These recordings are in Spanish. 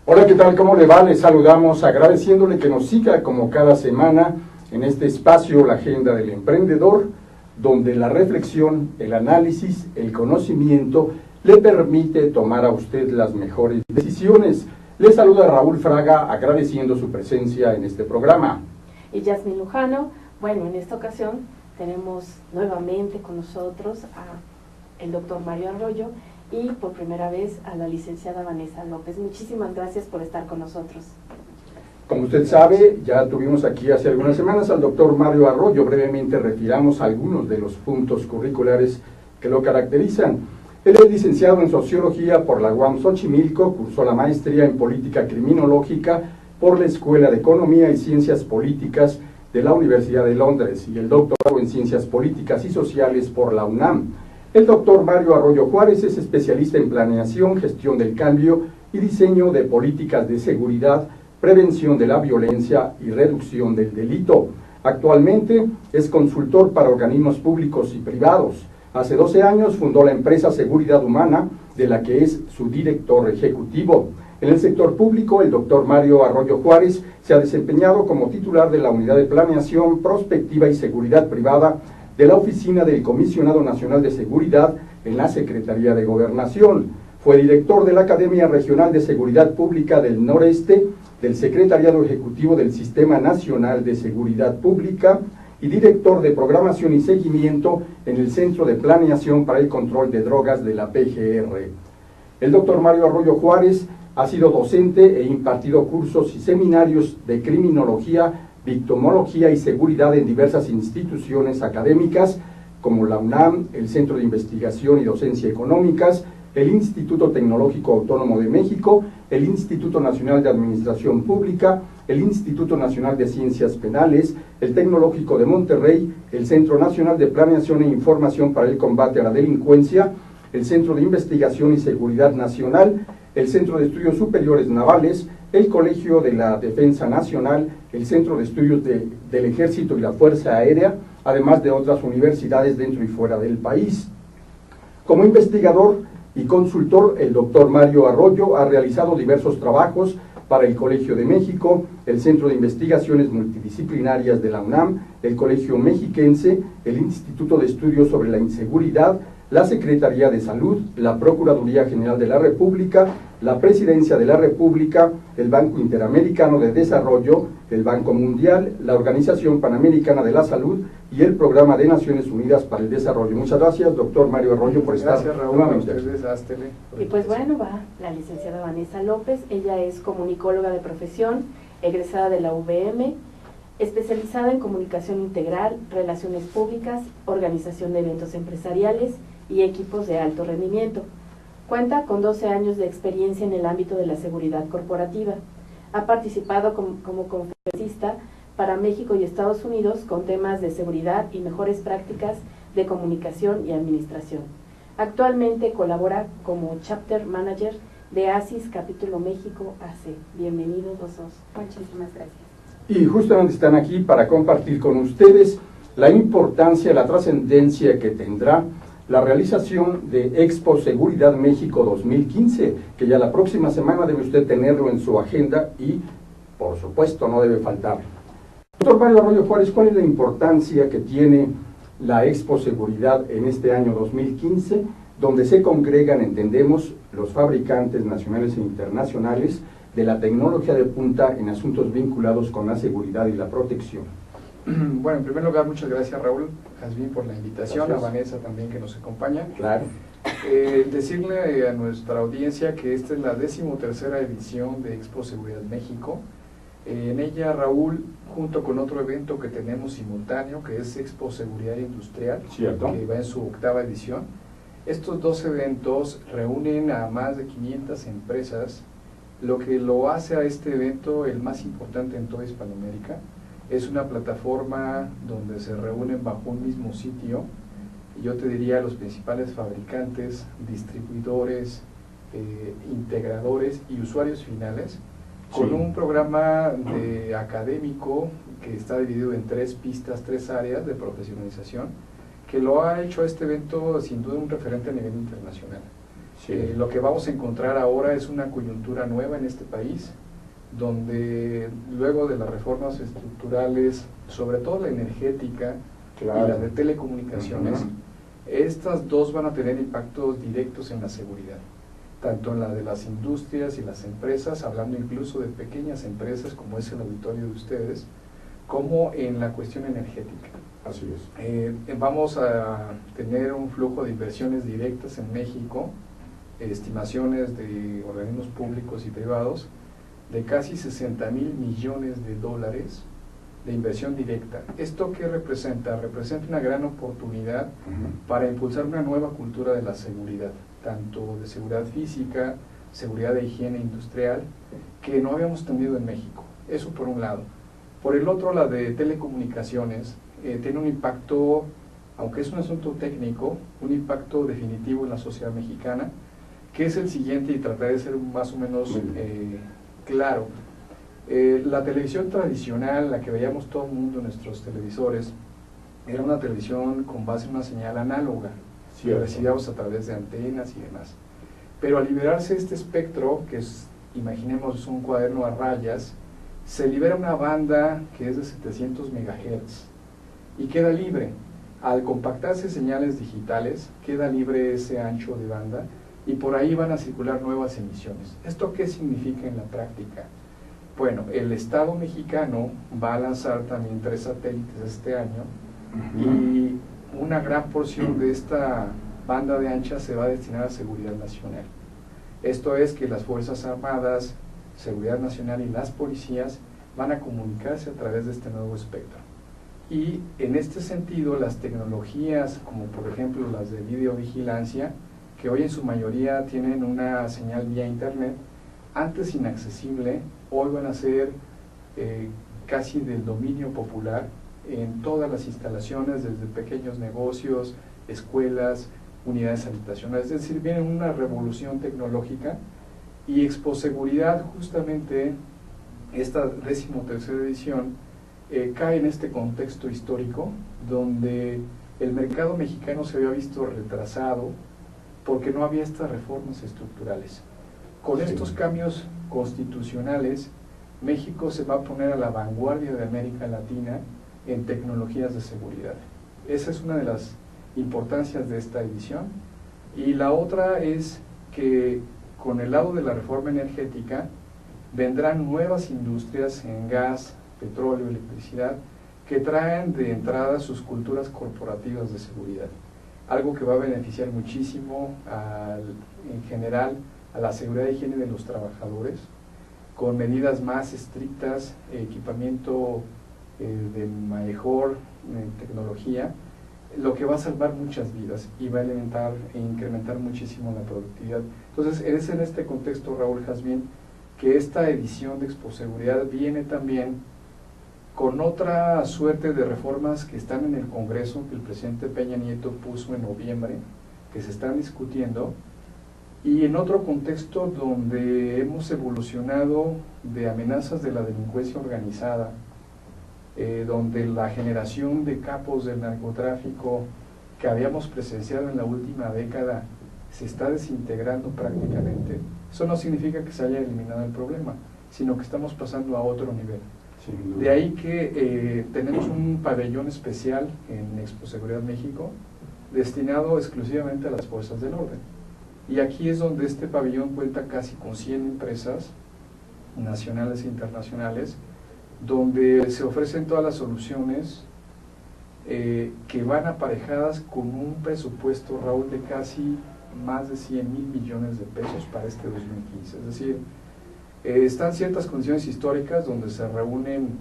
Hola, ¿qué tal? ¿Cómo le va? Les saludamos agradeciéndole que nos siga como cada semana en este espacio, la Agenda del Emprendedor, donde la reflexión, el análisis, el conocimiento le permite tomar a usted las mejores decisiones. Le saluda Raúl Fraga agradeciendo su presencia en este programa. Y Yasmin Lujano. Bueno, en esta ocasión tenemos nuevamente con nosotros a el doctor Mario Arroyo y por primera vez a la licenciada Vanessa López. Muchísimas gracias por estar con nosotros. Como usted sabe, ya tuvimos aquí hace algunas semanas al doctor Mario Arroyo. Brevemente refiramos algunos de los puntos curriculares que lo caracterizan. Él es licenciado en Sociología por la UAM Xochimilco, cursó la maestría en Política Criminológica por la Escuela de Economía y Ciencias Políticas de la Universidad de Londres y el doctorado en Ciencias Políticas y Sociales por la UNAM. El doctor Mario Arroyo Juárez es especialista en planeación, gestión del cambio y diseño de políticas de seguridad, prevención de la violencia y reducción del delito. Actualmente es consultor para organismos públicos y privados. Hace 12 años fundó la empresa Seguridad Humana, de la que es su director ejecutivo. En el sector público, el doctor Mario Arroyo Juárez se ha desempeñado como titular de la Unidad de Planeación, Prospectiva y Seguridad Privada de la Oficina del Comisionado Nacional de Seguridad en la Secretaría de Gobernación. Fue director de la Academia Regional de Seguridad Pública del Noreste, del Secretariado Ejecutivo del Sistema Nacional de Seguridad Pública y director de Programación y Seguimiento en el Centro de Planeación para el Control de Drogas de la PGR. El doctor Mario Arroyo Juárez ha sido docente e impartido cursos y seminarios de criminología, victimología y seguridad en diversas instituciones académicas como la UNAM, el Centro de Investigación y Docencia Económicas, el Instituto Tecnológico Autónomo de México, el Instituto Nacional de Administración Pública, el Instituto Nacional de Ciencias Penales, el Tecnológico de Monterrey, el Centro Nacional de Planeación e Información para el Combate a la Delincuencia, el Centro de Investigación y Seguridad Nacional, el Centro de Estudios Superiores Navales, el Colegio de la Defensa Nacional, el Centro de Estudios del Ejército y la Fuerza Aérea, además de otras universidades dentro y fuera del país. Como investigador y consultor, el doctor Mario Arroyo ha realizado diversos trabajos para el Colegio de México, el Centro de Investigaciones Multidisciplinarias de la UNAM, el Colegio Mexiquense, el Instituto de Estudios sobre la Inseguridad, la Secretaría de Salud, la Procuraduría General de la República, la Presidencia de la República, el Banco Interamericano de Desarrollo, el Banco Mundial, la Organización Panamericana de la Salud y el Programa de Naciones Unidas para el Desarrollo. Muchas gracias, doctor Mario Arroyo, por estar nuevamente. Y pues bueno, va la licenciada Vanessa López. Ella es comunicóloga de profesión, egresada de la UVM, especializada en comunicación integral, relaciones públicas, organización de eventos empresariales y equipos de alto rendimiento. Cuenta con 12 años de experiencia en el ámbito de la seguridad corporativa. Ha participado como conferencista para México y Estados Unidos con temas de seguridad y mejores prácticas de comunicación y administración. Actualmente colabora como Chapter Manager de ASIS Capítulo México AC. Bienvenidos los dos. Muchísimas gracias. Y justamente están aquí para compartir con ustedes la importancia, la trascendencia que tendrá la realización de Expo Seguridad México 2015, que ya la próxima semana debe usted tenerlo en su agenda y, por supuesto, no debe faltar. Doctor Mario Arroyo Juárez, ¿cuál es la importancia que tiene la Expo Seguridad en este año 2015, donde se congregan, entendemos, los fabricantes nacionales e internacionales de la tecnología de punta en asuntos vinculados con la seguridad y la protección? Bueno, en primer lugar, muchas gracias, Raúl, Jazmín, por la invitación, Gracias. a Vanessa también que nos acompaña. Claro. Decirle a nuestra audiencia que esta es la 13ª edición de Expo Seguridad México. En ella, Raúl, junto con otro evento que tenemos simultáneo, que es Expo Seguridad Industrial, Cierto. que va en su 8ª edición. Estos dos eventos reúnen a más de 500 empresas, lo que lo hace a este evento el más importante en toda Hispanoamérica. Es una plataforma donde se reúnen bajo un mismo sitio, yo te diría los principales fabricantes, distribuidores, integradores y usuarios finales, con un programa académico que está dividido en 3 pistas, 3 áreas de profesionalización, que lo ha hecho este evento sin duda un referente a nivel internacional. Sí. Lo que vamos a encontrar ahora es una coyuntura nueva en este país, donde luego de las reformas estructurales, sobre todo la energética Claro. y la de telecomunicaciones, estas dos van a tener impactos directos en la seguridad, tanto en la de las industrias y las empresas, hablando incluso de pequeñas empresas como es el auditorio de ustedes, como en la cuestión energética. Así es. Vamos a tener un flujo de inversiones directas en México, estimaciones de organismos públicos y privados, de casi 60,000 millones de dólares de inversión directa. ¿Esto qué representa? Representa una gran oportunidad para impulsar una nueva cultura de la seguridad, tanto de seguridad física, seguridad de higiene industrial, que no habíamos tenido en México. Eso por un lado. Por el otro, la de telecomunicaciones tiene un impacto, aunque es un asunto técnico, un impacto definitivo en la sociedad mexicana, que es el siguiente, y trataré de ser más o menos claro. La televisión tradicional, la que veíamos todo el mundo en nuestros televisores, era una televisión con base en una señal análoga, que recibíamos a través de antenas y demás. Pero al liberarse este espectro, que es, imaginemos, un cuaderno a rayas, se libera una banda que es de 700 MHz y queda libre. Al compactarse señales digitales, queda libre ese ancho de banda y por ahí van a circular nuevas emisiones. ¿Esto qué significa en la práctica? Bueno, el Estado mexicano va a lanzar también 3 satélites este año y una gran porción de esta banda de ancha se va a destinar a seguridad nacional. Esto es que las Fuerzas Armadas, Seguridad Nacional y las policías van a comunicarse a través de este nuevo espectro. Y en este sentido, las tecnologías, como por ejemplo las de videovigilancia, que hoy en su mayoría tienen una señal vía internet, antes inaccesible, hoy van a ser casi del dominio popular en todas las instalaciones, desde pequeños negocios, escuelas, unidades habitacionales. Es decir, viene una revolución tecnológica y Exposeguridad, justamente esta 13ª edición, cae en este contexto histórico donde el mercado mexicano se había visto retrasado porque no había estas reformas estructurales. Con estos cambios constitucionales, México se va a poner a la vanguardia de América Latina en tecnologías de seguridad. Esa es una de las importancias de esta edición. Y la otra es que con el lado de la reforma energética vendrán nuevas industrias en gas, petróleo, electricidad, que traen de entrada sus culturas corporativas de seguridad. Algo que va a beneficiar muchísimo en general a la seguridad y higiene de los trabajadores, con medidas más estrictas, equipamiento de mejor tecnología, lo que va a salvar muchas vidas y va a alimentar e incrementar muchísimo la productividad. Entonces, es en este contexto, Raúl Jazmín, que esta edición de Exposeguridad viene también con otra suerte de reformas que están en el Congreso, que el presidente Peña Nieto puso en noviembre, que se están discutiendo, y en otro contexto donde hemos evolucionado de amenazas de la delincuencia organizada, donde la generación de capos del narcotráfico que habíamos presenciado en la última década se está desintegrando prácticamente. Eso no significa que se haya eliminado el problema, sino que estamos pasando a otro nivel. De ahí que tenemos un pabellón especial en Exposeguridad México destinado exclusivamente a las fuerzas del orden. Y aquí es donde este pabellón cuenta casi con 100 empresas nacionales e internacionales, donde se ofrecen todas las soluciones que van aparejadas con un presupuesto, Raúl, de casi más de 100,000 millones de pesos para este 2015. Es decir, están ciertas condiciones históricas donde se reúnen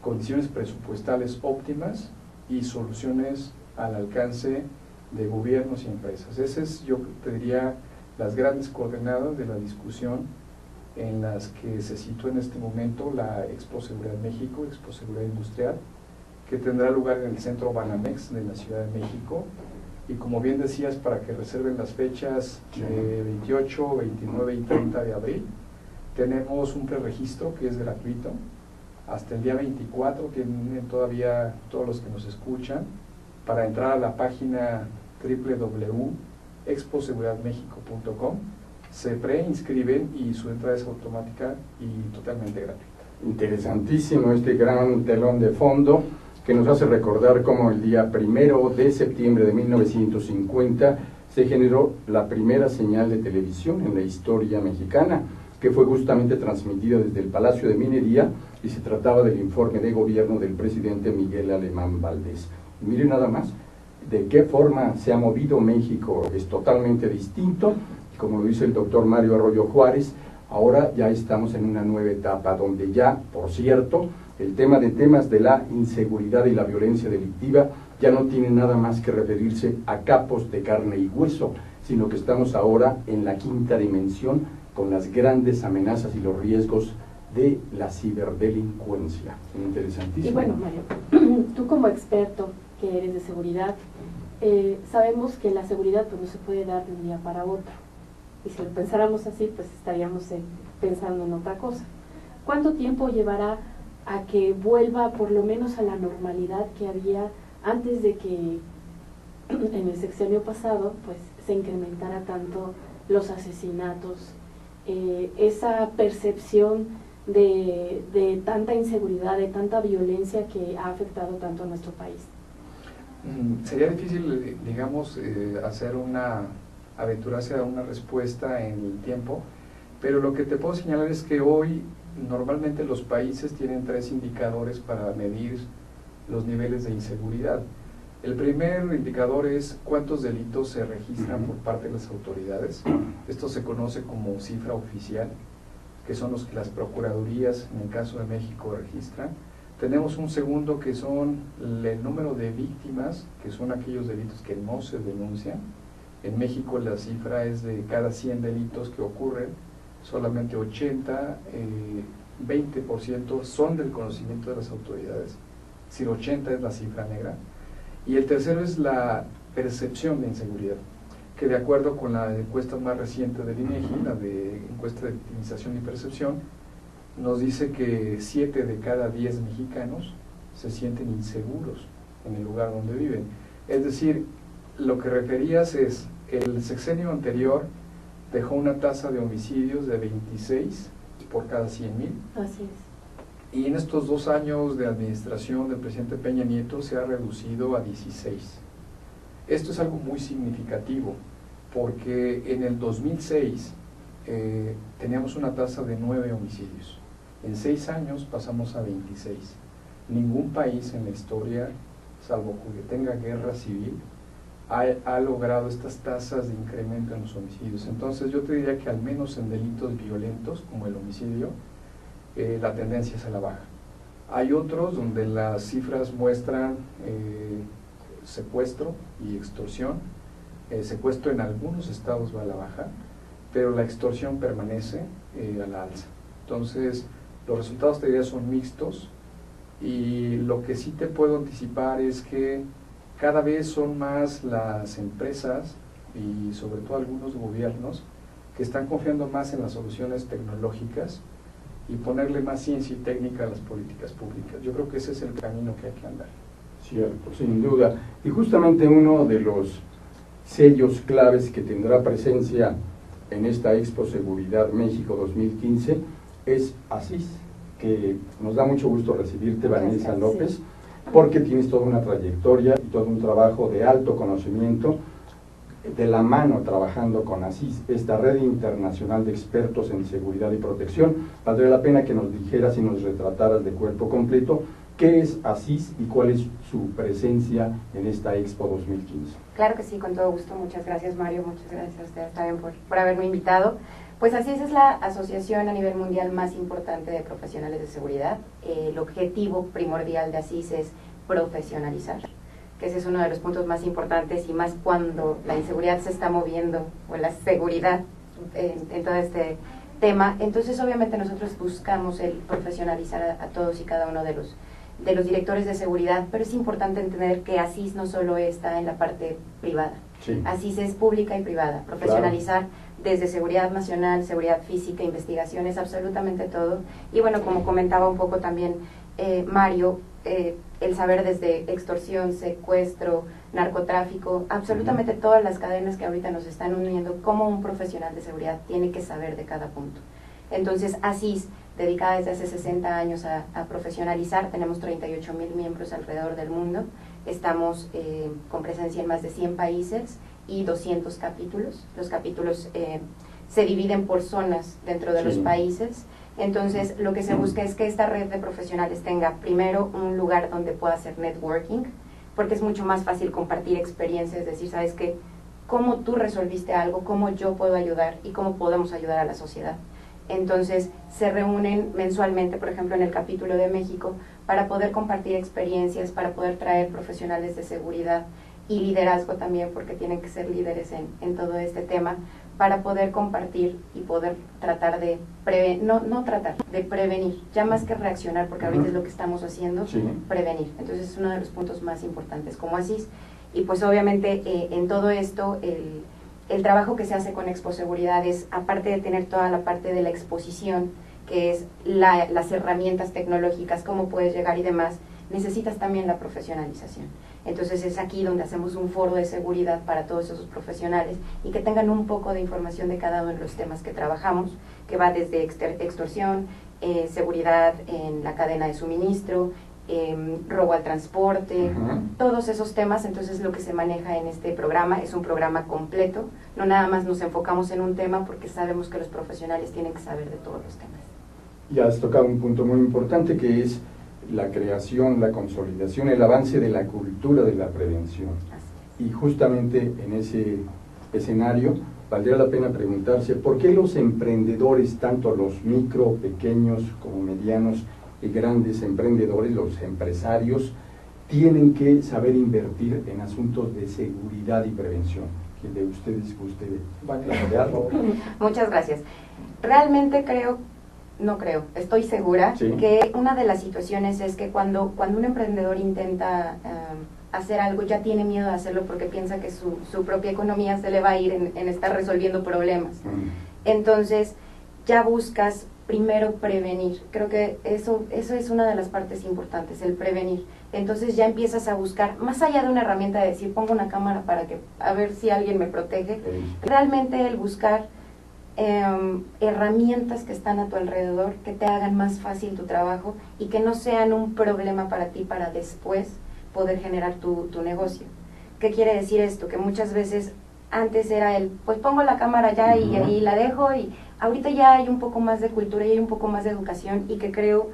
condiciones presupuestales óptimas y soluciones al alcance de gobiernos y empresas. Esas, yo te diría, las grandes coordenadas de la discusión en las que se sitúa en este momento la Exposeguridad México, Exposeguridad Industrial, que tendrá lugar en el Centro Banamex de la Ciudad de México. Y como bien decías, para que reserven las fechas de 28, 29 y 30 de abril, tenemos un preregistro que es gratuito. Hasta el día 24 tienen todavía todos los que nos escuchan para entrar a la página www.exposeguridad.mx exposeguridadmexico.com, se preinscriben y su entrada es automática y totalmente gratuita. Interesantísimo este gran telón de fondo que nos hace recordar cómo el día 1 de septiembre de 1950 se generó la primera señal de televisión en la historia mexicana, que fue justamente transmitida desde el Palacio de Minería, y se trataba del informe de gobierno del presidente Miguel Alemán Valdés. Y miren nada más de qué forma se ha movido México, es totalmente distinto, como lo dice el doctor Mario Arroyo Juárez. Ahora ya estamos en una nueva etapa donde ya, por cierto, el tema de temas de la inseguridad y la violencia delictiva ya no tiene nada más que referirse a capos de carne y hueso, sino que estamos ahora en la quinta dimensión con las grandes amenazas y los riesgos de la ciberdelincuencia. Interesantísimo. Y bueno, Mario, tú como experto que eres de seguridad, sabemos que la seguridad pues no se puede dar de un día para otro. Y si lo pensáramos así, pues estaríamos pensando en otra cosa. ¿Cuánto tiempo llevará a que vuelva por lo menos a la normalidad que había antes de que en el sexenio pasado pues se incrementara tanto los asesinatos, esa percepción de tanta inseguridad, de tanta violencia que ha afectado tanto a nuestro país? Sería difícil, digamos, aventurarse a una respuesta en el tiempo, pero lo que te puedo señalar es que hoy normalmente los países tienen 3 indicadores para medir los niveles de inseguridad. El primer indicador es cuántos delitos se registran por parte de las autoridades. Esto se conoce como cifra oficial, que son los que las procuradurías, en el caso de México, registran. Tenemos un segundo que son el número de víctimas, que son aquellos delitos que no se denuncian. En México la cifra es de cada 100 delitos que ocurren, solamente 80, 20% son del conocimiento de las autoridades, es decir, 80 es la cifra negra. Y el tercero es la percepción de inseguridad, que de acuerdo con la encuesta más reciente del INEGI, la de encuesta de victimización y percepción, nos dice que 7 de cada 10 mexicanos se sienten inseguros en el lugar donde viven. Es decir, lo que referías es, el sexenio anterior dejó una tasa de homicidios de 26 por cada 100,000. Así es. Y en estos 2 años de administración del presidente Peña Nieto se ha reducido a 16. Esto es algo muy significativo, porque en el 2006 teníamos una tasa de 9 homicidios. En 6 años pasamos a 26. Ningún país en la historia, salvo que tenga guerra civil, ha logrado estas tasas de incremento en los homicidios. Entonces yo te diría que al menos en delitos violentos, como el homicidio, la tendencia es a la baja. Hay otros donde las cifras muestran secuestro y extorsión. Secuestro en algunos estados va a la baja, pero la extorsión permanece a la alza. Entonces, los resultados te diría son mixtos, y lo que sí te puedo anticipar es que cada vez son más las empresas y sobre todo algunos gobiernos que están confiando más en las soluciones tecnológicas y ponerle más ciencia y técnica a las políticas públicas. Yo creo que ese es el camino que hay que andar. Cierto, sin duda. Y justamente uno de los sellos claves que tendrá presencia en esta Expo Seguridad México 2015 es ASIS, que nos da mucho gusto recibirte, Vanessa López, sí, porque tienes toda una trayectoria y todo un trabajo de alto conocimiento de la mano trabajando con ASIS, esta red internacional de expertos en seguridad y protección. Valdría la pena que nos dijeras y nos retrataras de cuerpo completo qué es ASIS y cuál es su presencia en esta Expo 2015. Claro que sí, con todo gusto. Muchas gracias, Mario. Muchas gracias a ustedes también por haberme invitado. Pues ASIS es la asociación a nivel mundial más importante de profesionales de seguridad. El objetivo primordial de ASIS es profesionalizar, que ese es uno de los puntos más importantes, y más cuando la inseguridad se está moviendo, o la seguridad en todo este tema. Entonces obviamente nosotros buscamos el profesionalizar a todos y cada uno de los directores de seguridad, pero es importante entender que ASIS no solo está en la parte privada, Sí. ASIS es pública y privada, profesionalizar desde seguridad nacional, seguridad física, investigaciones, absolutamente todo. Y bueno, como comentaba un poco también Mario, el saber desde extorsión, secuestro, narcotráfico, absolutamente todas las cadenas que ahorita nos están uniendo, como un profesional de seguridad tiene que saber de cada punto. Entonces, ASIS, dedicada desde hace 60 años a profesionalizar, tenemos 38,000 miembros alrededor del mundo, estamos con presencia en más de 100 países y 200 capítulos. Los capítulos se dividen por zonas dentro de los países. Entonces, lo que se busca es que esta red de profesionales tenga primero un lugar donde pueda hacer networking, porque es mucho más fácil compartir experiencias, es decir, ¿sabes qué? Cómo tú resolviste algo, cómo yo puedo ayudar y cómo podemos ayudar a la sociedad. Entonces, se reúnen mensualmente, por ejemplo, en el capítulo de México, para poder compartir experiencias, para poder traer profesionales de seguridad y liderazgo también, porque tienen que ser líderes en todo este tema, para poder compartir y poder tratar de de prevenir, ya más que reaccionar, porque ahorita es lo que estamos haciendo, prevenir. Entonces es uno de los puntos más importantes como ASIS. Y pues obviamente en todo esto, el trabajo que se hace con Expo Seguridad es, aparte de tener toda la parte de la exposición, que es las herramientas tecnológicas, cómo puedes llegar y demás, necesitas también la profesionalización. Entonces es aquí donde hacemos un foro de seguridad para todos esos profesionales y que tengan un poco de información de cada uno de los temas que trabajamos, que va desde extorsión, seguridad en la cadena de suministro, robo al transporte, todos esos temas. Entonces lo que se maneja en este programa es un programa completo, no nada más nos enfocamos en un tema, porque sabemos que los profesionales tienen que saber de todos los temas. Ya has tocado un punto muy importante, que es la creación, la consolidación, el avance de la cultura de la prevención. Y justamente en ese escenario valdría la pena preguntarse por qué los emprendedores, tanto los micro, pequeños como medianos y grandes emprendedores, los empresarios, tienen que saber invertir en asuntos de seguridad y prevención. ¿Quién de ustedes guste plantearlo? Muchas gracias. Realmente estoy segura que una de las situaciones es que cuando un emprendedor intenta hacer algo, ya tiene miedo de hacerlo porque piensa que su propia economía se le va a ir en estar resolviendo problemas. Entonces, ya buscas primero prevenir. Creo que eso es una de las partes importantes, el prevenir. Entonces ya empiezas a buscar, más allá de una herramienta de decir, pongo una cámara para a ver si alguien me protege, realmente el buscar herramientas que están a tu alrededor, que te hagan más fácil tu trabajo y que no sean un problema para ti, para después poder generar tu negocio. ¿Qué quiere decir esto? Que muchas veces antes era pues pongo la cámara ya y ahí la dejo, y ahorita ya hay un poco más de cultura y hay un poco más de educación, y que creo,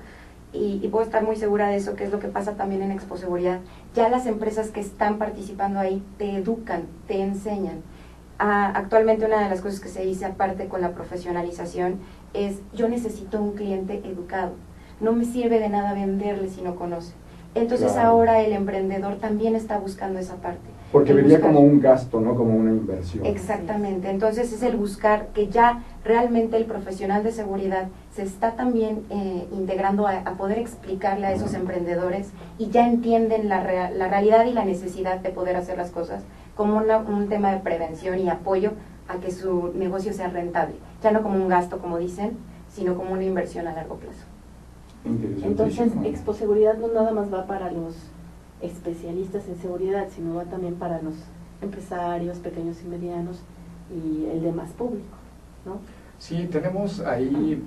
y puedo estar muy segura de eso, que es lo que pasa también en Expo Seguridad. Ya las empresas que están participando ahí te educan, te enseñan. Actualmente una de las cosas que se dice aparte con la profesionalización es: yo necesito un cliente educado, no me sirve de nada venderle si no conoce. Entonces ahora el emprendedor también está buscando esa parte. Porque vería como un gasto, no como una inversión. Exactamente, entonces es el buscar que ya realmente el profesional de seguridad se está también integrando a poder explicarle a esos emprendedores, y ya entienden la realidad y la necesidad de poder hacer las cosas como un tema de prevención y apoyo a que su negocio sea rentable, ya no como un gasto, como dicen, sino como una inversión a largo plazo. Entonces, Expo Seguridad no nada más va para los especialistas en seguridad, sino va también para los empresarios pequeños y medianos y el demás público, ¿no? Sí, tenemos ahí,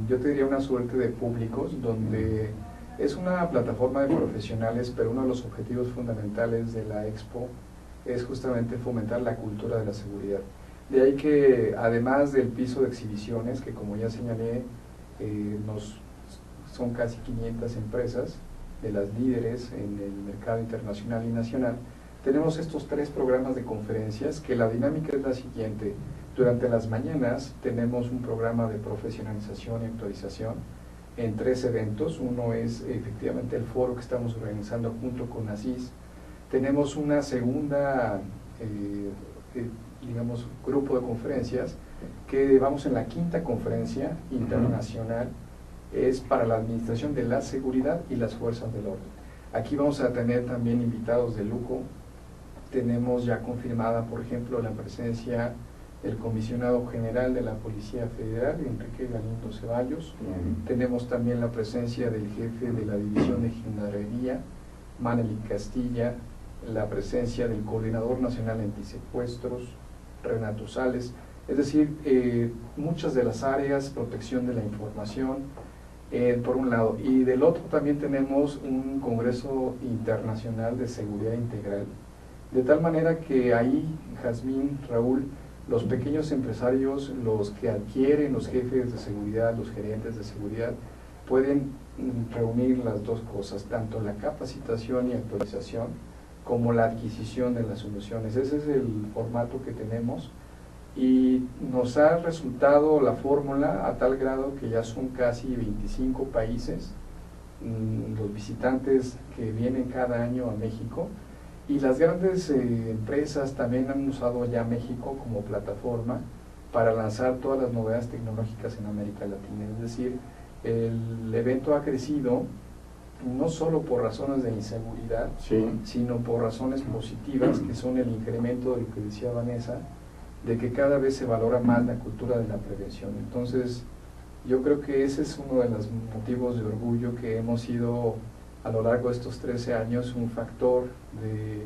yo te diría, una suerte de públicos donde es una plataforma de profesionales, pero uno de los objetivos fundamentales de la Expo es justamente fomentar la cultura de la seguridad. De ahí que, además del piso de exhibiciones, que como ya señalé, son casi 500 empresas, de las líderes en el mercado internacional y nacional, tenemos estos 3 programas de conferencias, que la dinámica es la siguiente. Durante las mañanas tenemos un programa de profesionalización y actualización en 3 eventos. Uno es efectivamente el foro que estamos organizando junto con ASIS. Tenemos una segunda, grupo de conferencias, que vamos en la 5ª conferencia internacional, es para la administración de la seguridad y las fuerzas del orden. Aquí vamos a tener también invitados de lujo. Tenemos ya confirmada, por ejemplo, la presencia el comisionado general de la Policía Federal, Enrique Galindo Ceballos. Tenemos también la presencia del jefe de la División de Gendarmería, Maneli Castilla, la presencia del Coordinador Nacional Antisecuestros, Renato Sales, es decir, muchas de las áreas, protección de la información, por un lado, y del otro también tenemos un Congreso Internacional de Seguridad Integral, de tal manera que ahí, Jazmín, Raúl, los pequeños empresarios, los que adquieren, los jefes de seguridad, los gerentes de seguridad, pueden reunir las dos cosas, tanto la capacitación y actualización como la adquisición de las soluciones. Ese es el formato que tenemos y nos ha resultado la fórmula a tal grado que ya son casi 25 países los visitantes que vienen cada año a México, y las grandes empresas también han usado ya México como plataforma para lanzar todas las novedades tecnológicas en América Latina. Es decir, el evento ha crecido no solo por razones de inseguridad, sí, sino por razones positivas, que son el incremento de lo que decía Vanessa, de que cada vez se valora más la cultura de la prevención. Entonces, yo creo que ese es uno de los motivos de orgullo, que hemos sido a lo largo de estos 13 años un factor de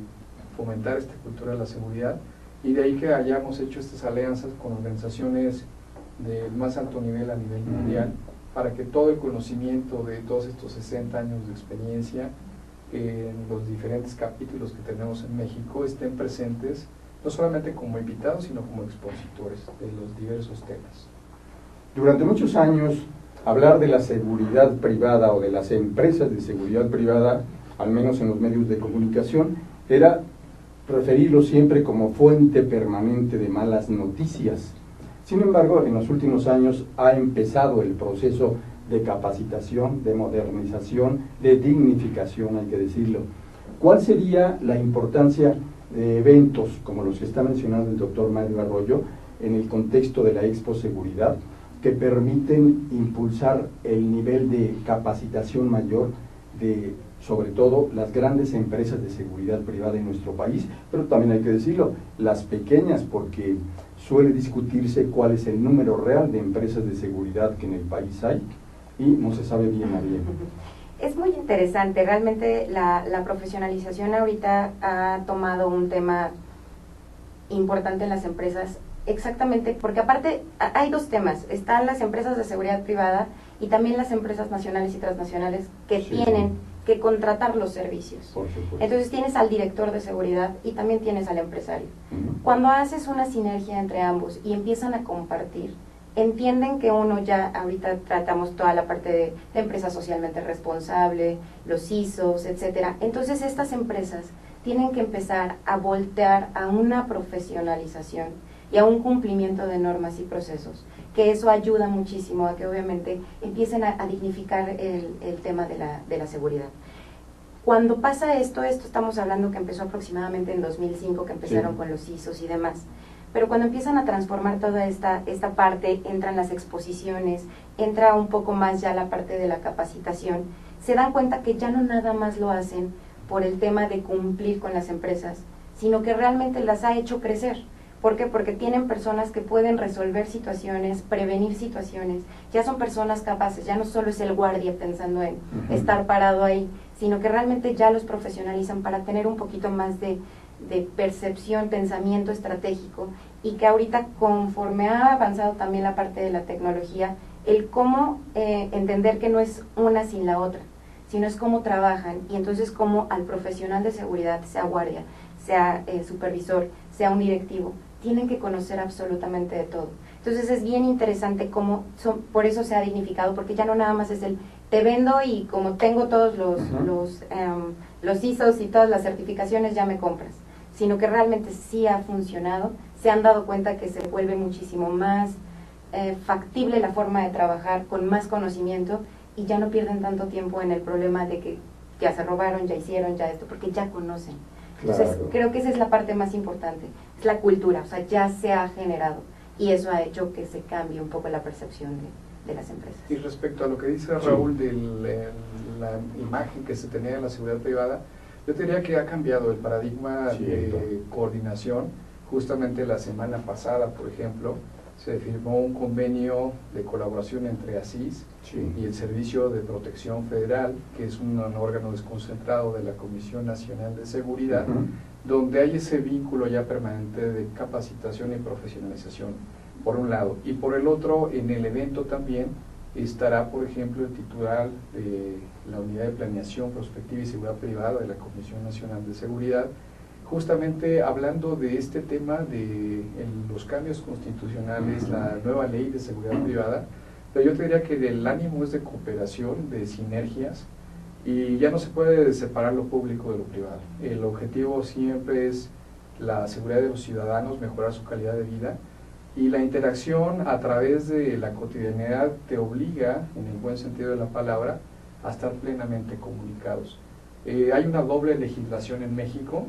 fomentar esta cultura de la seguridad, y de ahí que hayamos hecho estas alianzas con organizaciones del más alto nivel a nivel mundial, para que todo el conocimiento de todos estos 60 años de experiencia en los diferentes capítulos que tenemos en México estén presentes, no solamente como invitados, sino como expositores de los diversos temas. Durante muchos años, hablar de la seguridad privada o de las empresas de seguridad privada, al menos en los medios de comunicación, era referirlo siempre como fuente permanente de malas noticias. Sin embargo, en los últimos años ha empezado el proceso de capacitación, de modernización, de dignificación, hay que decirlo. ¿Cuál sería la importancia de eventos como los que está mencionando el doctor Mario Arroyo en el contexto de la Expo Seguridad, que permiten impulsar el nivel de capacitación mayor de, sobre todo, las grandes empresas de seguridad privada en nuestro país, pero también hay que decirlo, las pequeñas, porque suele discutirse cuál es el número real de empresas de seguridad que en el país hay y no se sabe bien a bien. Es muy interesante, realmente la profesionalización ahorita ha tomado un tema importante en las empresas, exactamente, porque aparte hay dos temas, están las empresas de seguridad privada y también las empresas nacionales y transnacionales que Sí, tienen que contratar los servicios. por supuesto. Entonces tienes al director de seguridad y también tienes al empresario. Ujú. Cuando haces una sinergia entre ambos y empiezan a compartir, entienden que uno ya, ahorita tratamos toda la parte de empresa socialmente responsable, los ISOs, etcétera. Entonces estas empresas tienen que empezar a voltear a una profesionalización y a un cumplimiento de normas y procesos, que eso ayuda muchísimo a que obviamente empiecen a dignificar el tema de la seguridad. Cuando pasa esto estamos hablando que empezó aproximadamente en 2005, que empezaron Sí. con los ISOs y demás, pero cuando empiezan a transformar toda esta parte, entran las exposiciones, entra un poco más ya la parte de la capacitación, se dan cuenta que ya no nada más lo hacen por el tema de cumplir con las empresas, sino que realmente las ha hecho crecer. ¿Por qué? Porque tienen personas que pueden resolver situaciones, prevenir situaciones, ya son personas capaces, ya no solo es el guardia pensando en estar parado ahí, sino que realmente ya los profesionalizan para tener un poquito más de percepción, pensamiento estratégico, y que ahorita conforme ha avanzado también la parte de la tecnología, el cómo entender que no es una sin la otra, sino es cómo trabajan, y entonces cómo al profesional de seguridad, sea guardia, sea supervisor, sea un directivo, tienen que conocer absolutamente de todo. Entonces es bien interesante cómo por eso se ha dignificado, porque ya no nada más es el te vendo y como tengo todos los ISOs y todas las certificaciones ya me compras, sino que realmente sí ha funcionado, se han dado cuenta que se vuelve muchísimo más factible la forma de trabajar con más conocimiento, y ya no pierden tanto tiempo en el problema de que ya se robaron, ya hicieron, ya esto, porque ya conocen. Entonces, Claro. creo que esa es la parte más importante, es la cultura, o sea, ya se ha generado, y eso ha hecho que se cambie un poco la percepción de las empresas. Y respecto a lo que dice Raúl de la imagen que se tenía de la seguridad privada, yo diría que ha cambiado el paradigma Cierto. de coordinación, Justamente la semana pasada, por ejemplo, se firmó un convenio de colaboración entre ASIS y el Servicio de Protección Federal, que es un órgano desconcentrado de la Comisión Nacional de Seguridad, donde hay ese vínculo ya permanente de capacitación y profesionalización, por un lado. Y por el otro, en el evento también estará, por ejemplo, el titular de la Unidad de Planeación, Prospectiva y Seguridad Privada de la Comisión Nacional de Seguridad, justamente hablando de este tema de los cambios constitucionales, la nueva ley de seguridad privada, pero yo te diría que el ánimo es de cooperación, de sinergias, y ya no se puede separar lo público de lo privado. El objetivo siempre es la seguridad de los ciudadanos, mejorar su calidad de vida, y la interacción a través de la cotidianidad te obliga, en el buen sentido de la palabra, a estar plenamente comunicados. Hay una doble legislación en México,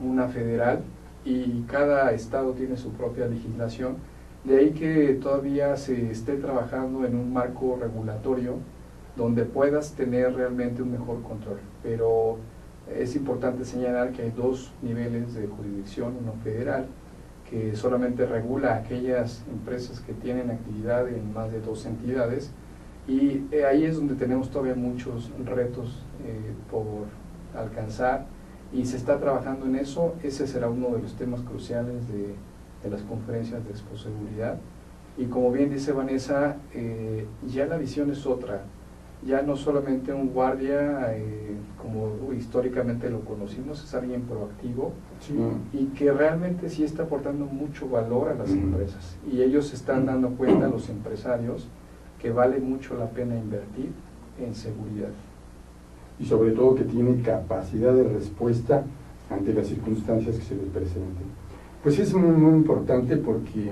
una federal, y cada estado tiene su propia legislación, de ahí que todavía se esté trabajando en un marco regulatorio donde puedas tener realmente un mejor control. Pero es importante señalar que hay dos niveles de jurisdicción, uno federal, que solamente regula aquellas empresas que tienen actividad en más de 2 entidades, y ahí es donde tenemos todavía muchos retos por alcanzar, y se está trabajando en eso. Ese será uno de los temas cruciales de las conferencias de Exposeguridad. Y como bien dice Vanessa, ya la visión es otra, ya no solamente un guardia como históricamente lo conocimos, es alguien proactivo y que realmente sí está aportando mucho valor a las empresas, y ellos se están dando cuenta, los empresarios, que vale mucho la pena invertir en seguridad. Y sobre todo que tiene capacidad de respuesta ante las circunstancias que se les presenten. Pues es muy, muy importante, porque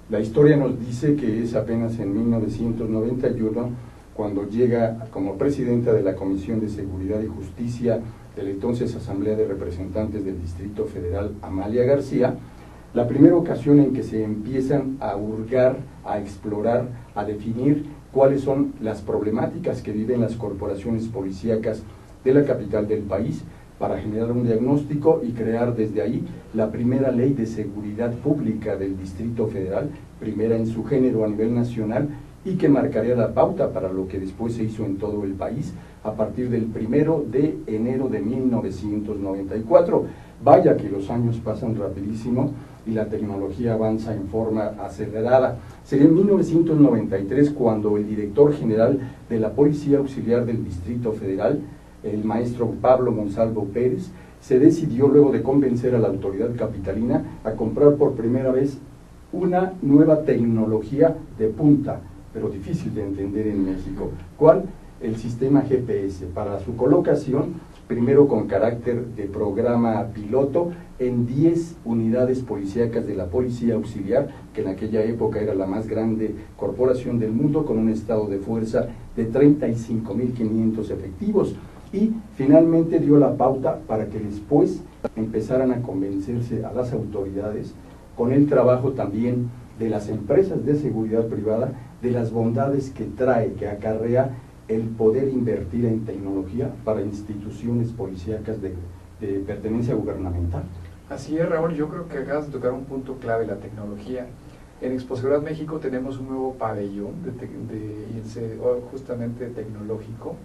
la historia nos dice que es apenas en 1991 cuando llega como presidenta de la Comisión de Seguridad y Justicia de la entonces Asamblea de Representantes del Distrito Federal, Amalia García, la primera ocasión en que se empiezan a hurgar, a explorar, a definir cuáles son las problemáticas que viven las corporaciones policíacas de la capital del país, para generar un diagnóstico y crear desde ahí la primera ley de seguridad pública del Distrito Federal, primera en su género a nivel nacional, y que marcaría la pauta para lo que después se hizo en todo el país a partir del 1 de enero de 1994. Vaya que los años pasan rapidísimo y la tecnología avanza en forma acelerada. Sería en 1993 cuando el director general de la Policía Auxiliar del Distrito Federal, el maestro Pablo Monsalvo Pérez, se decidió, luego de convencer a la autoridad capitalina, a comprar por primera vez una nueva tecnología de punta, pero difícil de entender en México. ¿Cuál? El sistema GPS, para su colocación, primero con carácter de programa piloto, en 10 unidades policíacas de la Policía Auxiliar, que en aquella época era la más grande corporación del mundo, con un estado de fuerza de 35.500 efectivos, y finalmente dio la pauta para que después empezaran a convencerse a las autoridades, con el trabajo también de las empresas de seguridad privada, de las bondades que trae, que acarrea el poder invertir en tecnología para instituciones policíacas de pertenencia gustamental. Así es, Raúl, yo creo que acabas de tocar un punto clave, la tecnología. En Exposeguridad México tenemos un nuevo pabellón justamente tecnológico,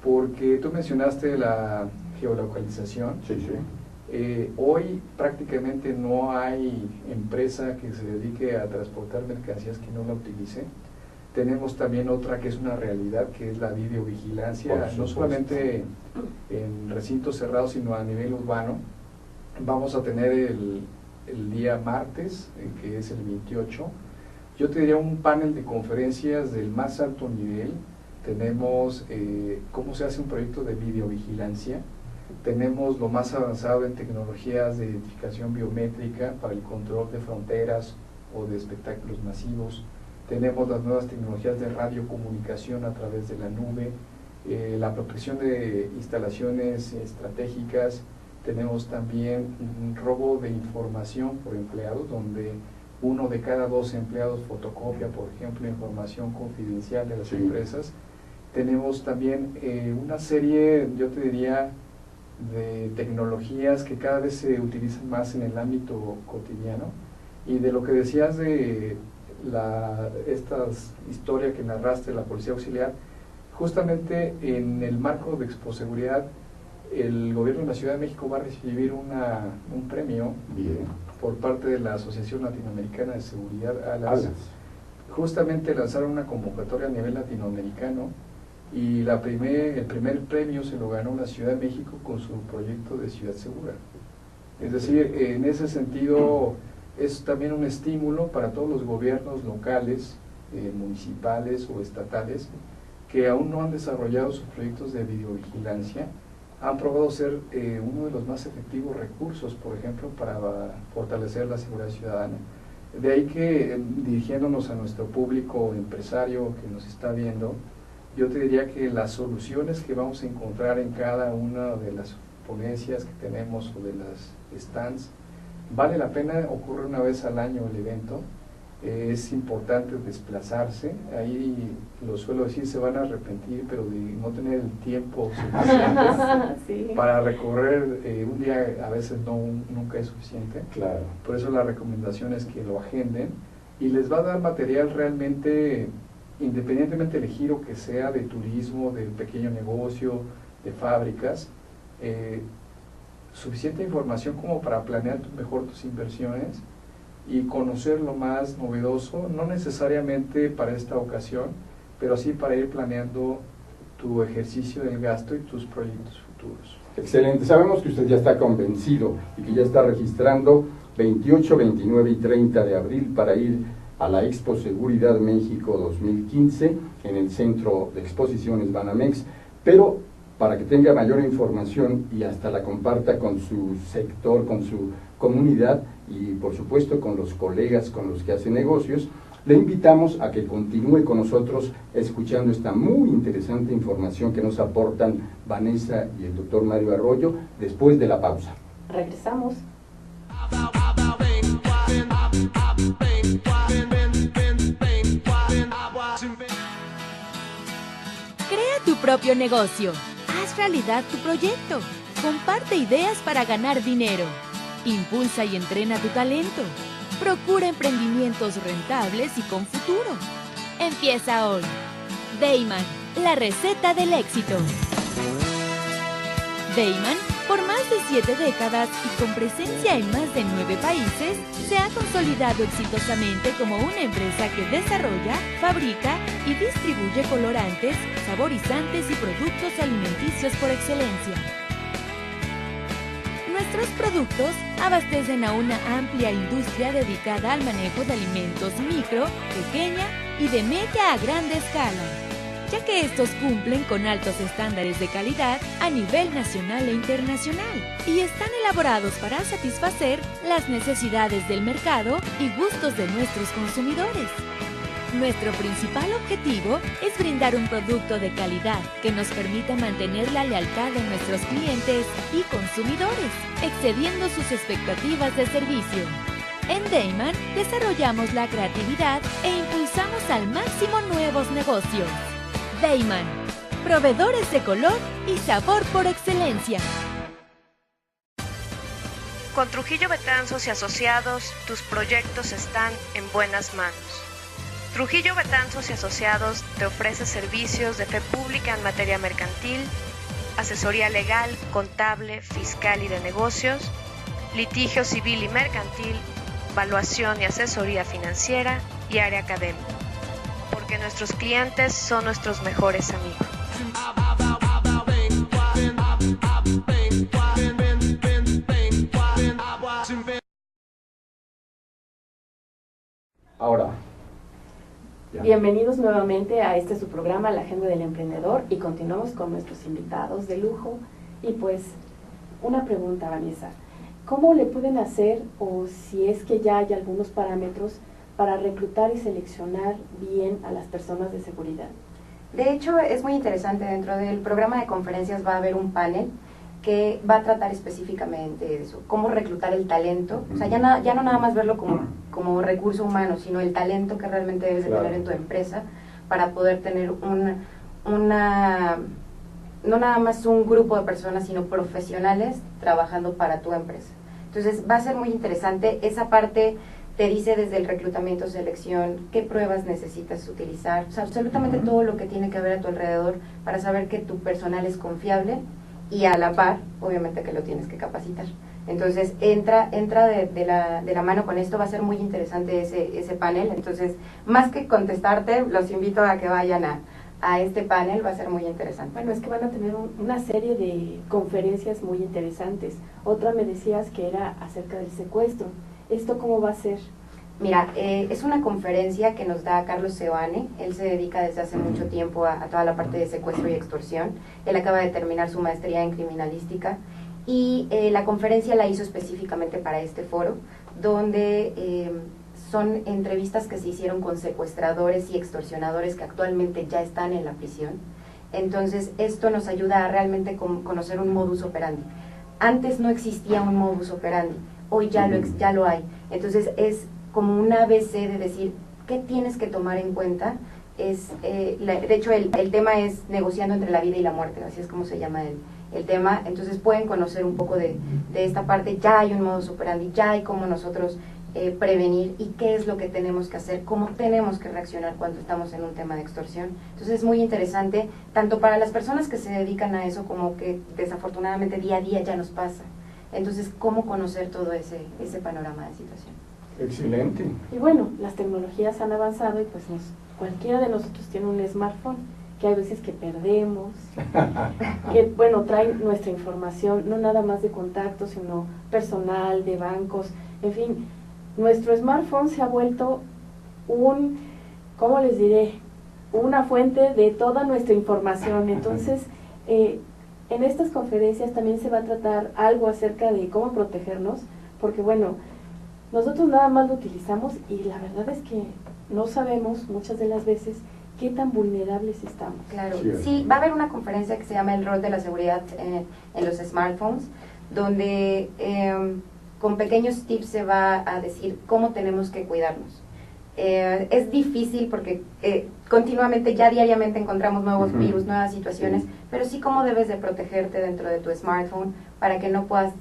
porque tú mencionaste la geolocalización. Sí, sí. Hoy prácticamente no hay empresa que se dedique a transportar mercancías que no la utilice. Tenemos también otra que es una realidad, que es la videovigilancia, no solamente en recintos cerrados, sino a nivel urbano. Vamos a tener el día martes, que es el 28, yo te diría un panel de conferencias del más alto nivel. Tenemos cómo se hace un proyecto de videovigilancia, tenemos lo más avanzado en tecnologías de identificación biométrica para el control de fronteras o de espectáculos masivos, tenemos las nuevas tecnologías de radiocomunicación a través de la nube, la protección de instalaciones estratégicas, tenemos también un robo de información por empleados, donde 1 de cada 2 empleados fotocopia, por ejemplo, información confidencial de las empresas. Tenemos también una serie, yo te diría, de tecnologías que cada vez se utilizan más en el ámbito cotidiano, y de lo que decías de esta historia que narraste de la Policía Auxiliar. Justamente en el marco de Exposeguridad, el gobierno de la Ciudad de México va a recibir un premio por parte de la Asociación Latinoamericana de Seguridad, ALAS. Justamente lanzaron una convocatoria a nivel latinoamericano, y el primer premio se lo ganó la Ciudad de México con su proyecto de Ciudad Segura. Es decir, en ese sentido es también un estímulo para todos los gobiernos locales, municipales o estatales, que aún no han desarrollado sus proyectos de videovigilancia. Han probado ser uno de los más efectivos recursos, por ejemplo, para fortalecer la seguridad ciudadana. De ahí que, dirigiéndonos a nuestro público empresario que nos está viendo, yo te diría que las soluciones que vamos a encontrar en cada una de las ponencias que tenemos o de las stands, vale la pena. Ocurre una vez al año el evento, es importante desplazarse. Ahí lo suelo decir, se van a arrepentir, pero de no tener el tiempo suficiente sí. para recorrer un día, a veces nunca es suficiente. Claro. Por eso la recomendación es que lo agenden, y les va a dar material realmente, independientemente del giro que sea, de turismo, de pequeño negocio, de fábricas, suficiente información como para planear mejor tus inversiones y conocer lo más novedoso, no necesariamente para esta ocasión, pero sí para ir planeando tu ejercicio del gasto y tus proyectos futuros. Excelente, sabemos que usted ya está convencido y que ya está registrando 28, 29 y 30 de abril para ir a la Expo Seguridad México 2015 en el Centro de Exposiciones Banamex, pero para que tenga mayor información y hasta la comparta con su sector, con su comunidad y por supuesto con los colegas con los que hace negocios, le invitamos a que continúe con nosotros escuchando esta muy interesante información que nos aportan Vanessa y el doctor Mario Arroyo después de la pausa. Regresamos. Crea tu propio negocio. Haz realidad tu proyecto. Comparte ideas para ganar dinero. Impulsa y entrena tu talento. Procura emprendimientos rentables y con futuro. Empieza hoy. Dayman, la receta del éxito. Dayman, por más de 7 décadas y con presencia en más de 9 países, se ha consolidado exitosamente como una empresa que desarrolla, fabrica y distribuye colorantes, saborizantes y productos alimenticios por excelencia. Nuestros productos abastecen a una amplia industria dedicada al manejo de alimentos micro, pequeña y de media a grande escala, ya que estos cumplen con altos estándares de calidad a nivel nacional e internacional y están elaborados para satisfacer las necesidades del mercado y gustos de nuestros consumidores. Nuestro principal objetivo es brindar un producto de calidad que nos permita mantener la lealtad de nuestros clientes y consumidores, excediendo sus expectativas de servicio. En Dayman desarrollamos la creatividad e impulsamos al máximo nuevos negocios. Dayman, proveedores de color y sabor por excelencia. Con Trujillo Betanzos y Asociados, tus proyectos están en buenas manos. Trujillo Betanzos y Asociados te ofrece servicios de fe pública en materia mercantil, asesoría legal, contable, fiscal y de negocios, litigio civil y mercantil, evaluación y asesoría financiera y área académica, porque nuestros clientes son nuestros mejores amigos. Ahora. Bienvenidos nuevamente a su programa, La Agenda del Emprendedor, y continuamos con nuestros invitados de lujo. Y pues, una pregunta, Vanessa, ¿cómo le pueden hacer, o si es que ya hay algunos parámetros para reclutar y seleccionar bien a las personas de seguridad? De hecho, es muy interesante, dentro del programa de conferencias va a haber un panel que va a tratar específicamente eso, cómo reclutar el talento, o sea, ya no nada más verlo como recurso humano, sino el talento que realmente debes de tener en tu empresa para poder tener no nada más un grupo de personas, sino profesionales trabajando para tu empresa. Entonces va a ser muy interesante. Esa parte te dice desde el reclutamiento, selección, qué pruebas necesitas utilizar, o sea, absolutamente todo lo que tiene que ver a tu alrededor para saber que tu personal es confiable y a la par, obviamente que lo tienes que capacitar. Entonces entra de la mano con esto. Va a ser muy interesante ese panel. Entonces, más que contestarte, los invito a que vayan a este panel, va a ser muy interesante. Bueno, es que van a tener una serie de conferencias muy interesantes. Otra me decías que era acerca del secuestro. ¿Esto cómo va a ser? Mira, es una conferencia que nos da Carlos Seoane. Él se dedica desde hace mucho tiempo a toda la parte de secuestro y extorsión. Él acaba de terminar su maestría en criminalística y la conferencia la hizo específicamente para este foro, donde son entrevistas que se hicieron con secuestradores y extorsionadores que actualmente ya están en la prisión. Entonces, esto nos ayuda a realmente conocer un modus operandi. Antes no existía un modus operandi, hoy ya lo hay. Entonces, es como un ABC de decir, ¿qué tienes que tomar en cuenta? De hecho, el tema es negociando entre la vida y la muerte, así es como se llama el tema. Entonces pueden conocer un poco de esta parte. Ya hay un modus operandi, ya hay cómo nosotros prevenir y qué es lo que tenemos que hacer, cómo tenemos que reaccionar cuando estamos en un tema de extorsión. Entonces es muy interesante, tanto para las personas que se dedican a eso como que desafortunadamente día a día ya nos pasa. Entonces, cómo conocer todo ese panorama de situación. Excelente. Y bueno, las tecnologías han avanzado y pues cualquiera de nosotros tiene un smartphone, que hay veces que perdemos, que bueno, traen nuestra información, no nada más de contactos, sino personal, de bancos, en fin, nuestro smartphone se ha vuelto ¿cómo les diré? Una fuente de toda nuestra información. Entonces, en estas conferencias también se va a tratar algo acerca de cómo protegernos, porque bueno, nosotros nada más lo utilizamos y la verdad es que no sabemos muchas de las veces qué tan vulnerables estamos. Claro, sí, va a haber una conferencia que se llama El rol de la seguridad en los smartphones, donde con pequeños tips se va a decir cómo tenemos que cuidarnos. Es difícil porque continuamente, ya diariamente encontramos nuevos virus, nuevas situaciones, pero sí cómo debes de protegerte dentro de tu smartphone para que no puedas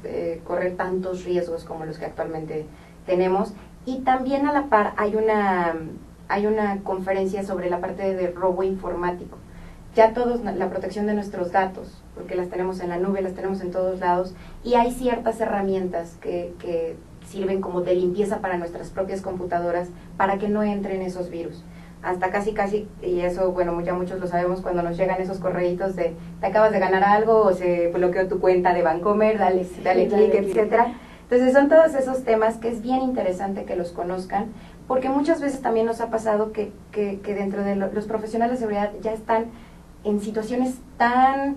correr tantos riesgos como los que actualmente tenemos. Y también a la par hay una conferencia sobre la parte de robo informático. Ya todos, la protección de nuestros datos, porque las tenemos en la nube, las tenemos en todos lados, y hay ciertas herramientas que sirven como de limpieza para nuestras propias computadoras para que no entren esos virus. Hasta casi, y eso, bueno, ya muchos lo sabemos, cuando nos llegan esos correitos de te acabas de ganar algo o se bloqueó tu cuenta de Bancomer, dale clic, etcétera. Entonces son todos esos temas que es bien interesante que los conozcan, porque muchas veces también nos ha pasado que dentro de los profesionales de seguridad ya están en situaciones tan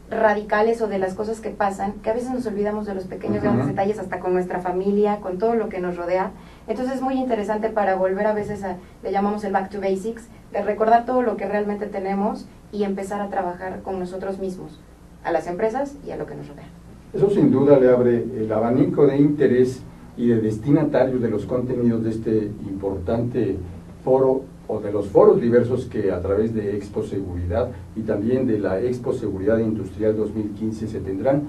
radicales o de las cosas que pasan, que a veces nos olvidamos de los pequeños grandes detalles, hasta con nuestra familia, con todo lo que nos rodea. Entonces es muy interesante para volver a veces le llamamos el back to basics, de recordar todo lo que realmente tenemos y empezar a trabajar con nosotros mismos, a las empresas y a lo que nos rodea. Eso sin duda le abre el abanico de interés y de destinatarios de los contenidos de este importante foro o de los foros diversos que a través de Expo Seguridad y también de la Expo Seguridad Industrial 2015 se tendrán.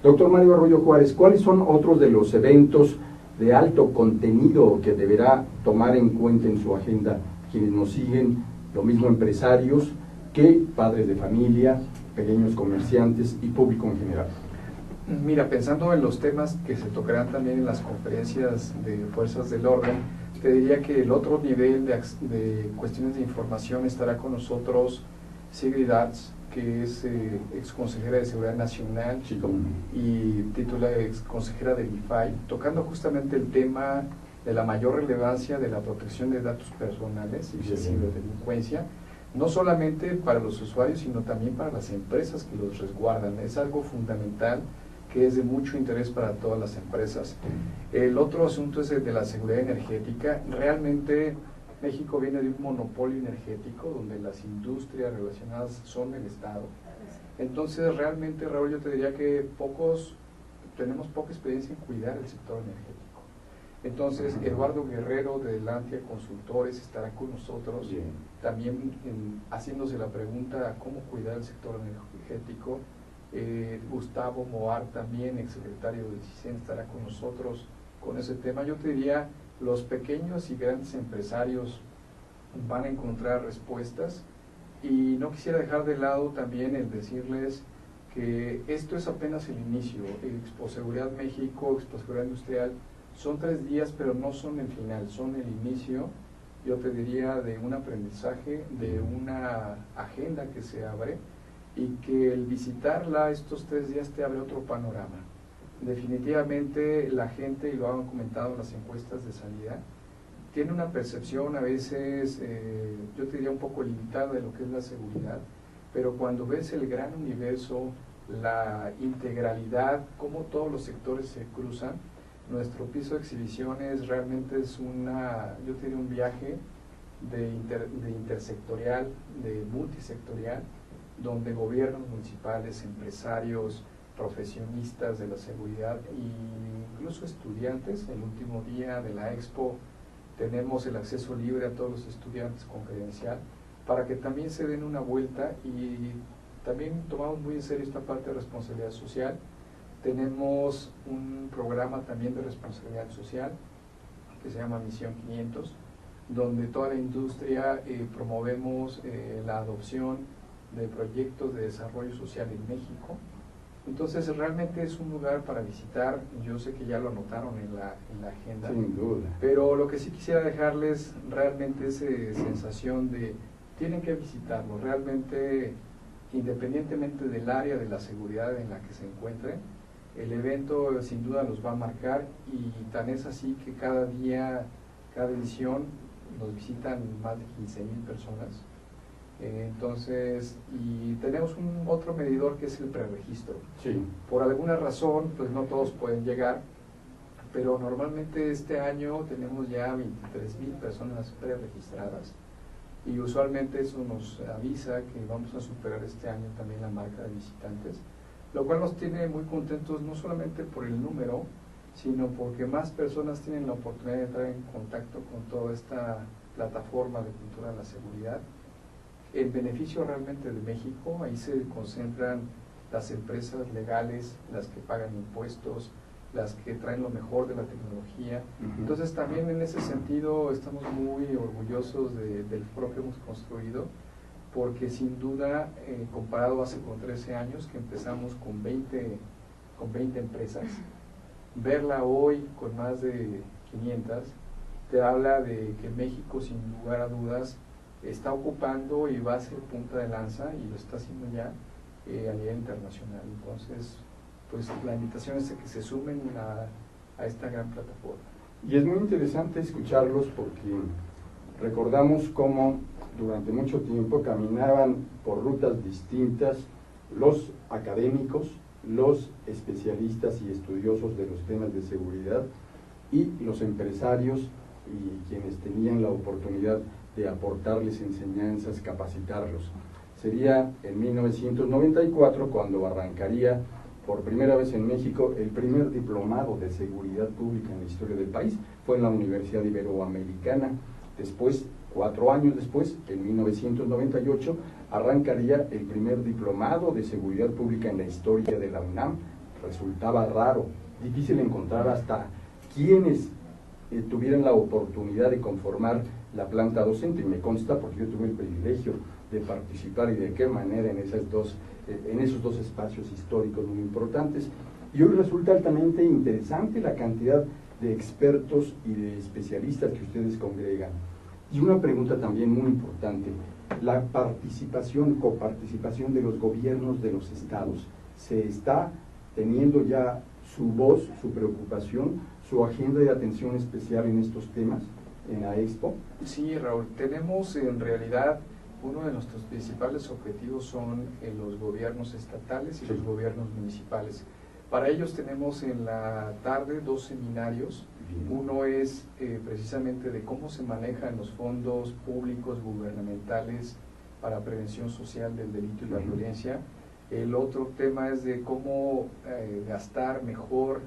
Doctor Mario Arroyo Juárez, ¿cuáles son otros de los eventos de alto contenido que deberá tomar en cuenta en su agenda quienes nos siguen, lo mismo empresarios que padres de familia, pequeños comerciantes y público en general? Mira, pensando en los temas que se tocarán también en las conferencias de fuerzas del orden, te diría que el otro nivel de cuestiones de información estará con nosotros Sigrid Arts, que es exconsejera de Seguridad Nacional y titular exconsejera del IFAI, tocando justamente el tema de la mayor relevancia de la protección de datos personales y ciberdelincuencia, no solamente para los usuarios, sino también para las empresas que los resguardan. Es algo fundamental que es de mucho interés para todas las empresas. El otro asunto es el de la seguridad energética. Realmente México viene de un monopolio energético donde las industrias relacionadas son el Estado. Entonces realmente, Raúl, yo te diría que tenemos poca experiencia en cuidar el sector energético. Entonces, Eduardo Guerrero de Delantia Consultores estará con nosotros, también haciéndose la pregunta cómo cuidar el sector energético. Gustavo Moar, también exsecretario del CISEN, estará con nosotros con ese tema. Yo te diría, los pequeños y grandes empresarios van a encontrar respuestas, y no quisiera dejar de lado también el decirles que esto es apenas el inicio. Expo Seguridad México, Expo Seguridad Industrial, son 3 días, pero no son el final, son el inicio, yo te diría, de un aprendizaje, de una agenda que se abre, y que el visitarla estos 3 días te abre otro panorama. Definitivamente la gente, y lo han comentado en las encuestas de salida, tiene una percepción a veces, yo te diría un poco limitada de lo que es la seguridad, pero cuando ves el gran universo, la integralidad, cómo todos los sectores se cruzan, nuestro piso de exhibiciones realmente es yo te diría un viaje de intersectorial, de multisectorial, donde gobiernos municipales, empresarios, profesionistas de la seguridad e incluso estudiantes. El último día de la Expo tenemos el acceso libre a todos los estudiantes con credencial, para que también se den una vuelta, y también tomamos muy en serio esta parte de responsabilidad social. Tenemos un programa también de responsabilidad social que se llama Misión 500, donde toda la industria promovemos la adopción de proyectos de desarrollo social en México. Entonces realmente es un lugar para visitar. Yo sé que ya lo anotaron en la agenda. Sin duda. Pero lo que sí quisiera dejarles realmente es sensación de tienen que visitarlo. Realmente, independientemente del área de la seguridad en la que se encuentren, el evento sin duda los va a marcar, y tan es así que cada día, cada edición, nos visitan más de 15,000 personas. Entonces, y tenemos otro medidor que es el preregistro. Sí. Por alguna razón, pues no todos pueden llegar, pero normalmente este año tenemos ya 23,000 personas preregistradas, y usualmente eso nos avisa que vamos a superar este año también la marca de visitantes, lo cual nos tiene muy contentos, no solamente por el número, sino porque más personas tienen la oportunidad de entrar en contacto con toda esta plataforma de cultura de la seguridad, en beneficio realmente de México. Ahí se concentran las empresas legales, las que pagan impuestos, las que traen lo mejor de la tecnología. Entonces también en ese sentido estamos muy orgullosos del foro que hemos construido, porque sin duda, comparado hace con 13 años que empezamos con 20 empresas, verla hoy con más de 500 te habla de que México, sin lugar a dudas, está ocupando y va a ser punta de lanza, y lo está haciendo ya a nivel internacional. Entonces, pues la invitación es a que se sumen a esta gran plataforma. Y es muy interesante escucharlos, porque recordamos cómo durante mucho tiempo caminaban por rutas distintas los académicos, los especialistas y estudiosos de los temas de seguridad, y los empresarios y quienes tenían la oportunidad de aportarles enseñanzas, capacitarlos. Sería en 1994 cuando arrancaría por primera vez en México el primer diplomado de seguridad pública en la historia del país. Fue en la Universidad Iberoamericana. Después, 4 años después, en 1998, arrancaría el primer diplomado de seguridad pública en la historia de la UNAM. Resultaba raro, difícil encontrar hasta quienes tuvieran la oportunidad de conformar la planta docente, y me consta porque yo tuve el privilegio de participar, y de qué manera, en esos dos espacios históricos muy importantes. Y hoy resulta altamente interesante la cantidad de expertos y de especialistas que ustedes congregan. Y una pregunta también muy importante: la coparticipación de los gobiernos de los estados. ¿Se está teniendo ya su voz, su preocupación, su agenda de atención especial en estos temas en la Expo? Sí, Raúl, tenemos en realidad uno de nuestros principales objetivos son los gobiernos estatales y los gobiernos municipales. Para ellos tenemos en la tarde 2 seminarios. Uno es precisamente de cómo se manejan los fondos públicos gubernamentales para prevención social del delito y la violencia. El otro tema es de cómo gastar mejor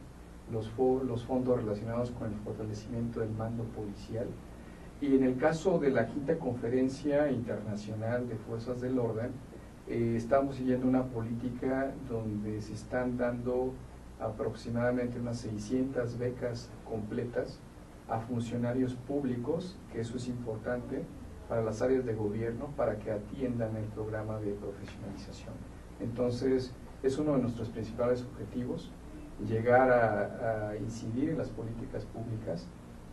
los fondos relacionados con el fortalecimiento del mando policial. Y en el caso de la quinta conferencia internacional de fuerzas del orden, estamos siguiendo una política donde se están dando aproximadamente unas 600 becas completas a funcionarios públicos, que eso es importante para las áreas de gobierno, para que atiendan el programa de profesionalización. Entonces, es uno de nuestros principales objetivos, llegar a incidir en las políticas públicas,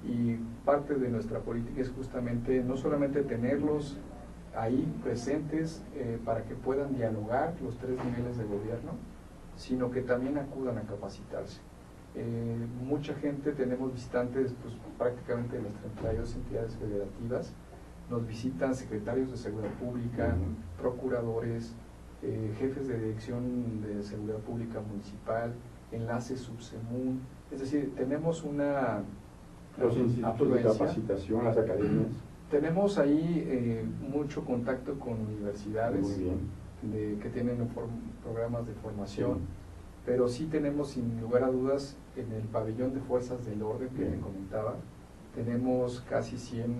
y parte de nuestra política es justamente no solamente tenerlos ahí presentes para que puedan dialogar los 3 niveles de gobierno, sino que también acudan a capacitarse. Mucha gente, tenemos visitantes pues, prácticamente de las 32 entidades federativas, nos visitan secretarios de seguridad pública, procuradores, jefes de dirección de seguridad pública municipal, enlaces subsemun, es decir, tenemos una los institutos de capacitación, las academias. Tenemos ahí mucho contacto con universidades que tienen programas de formación, sí. Pero sí tenemos, sin lugar a dudas, en el pabellón de fuerzas del orden que me comentaba, tenemos casi 100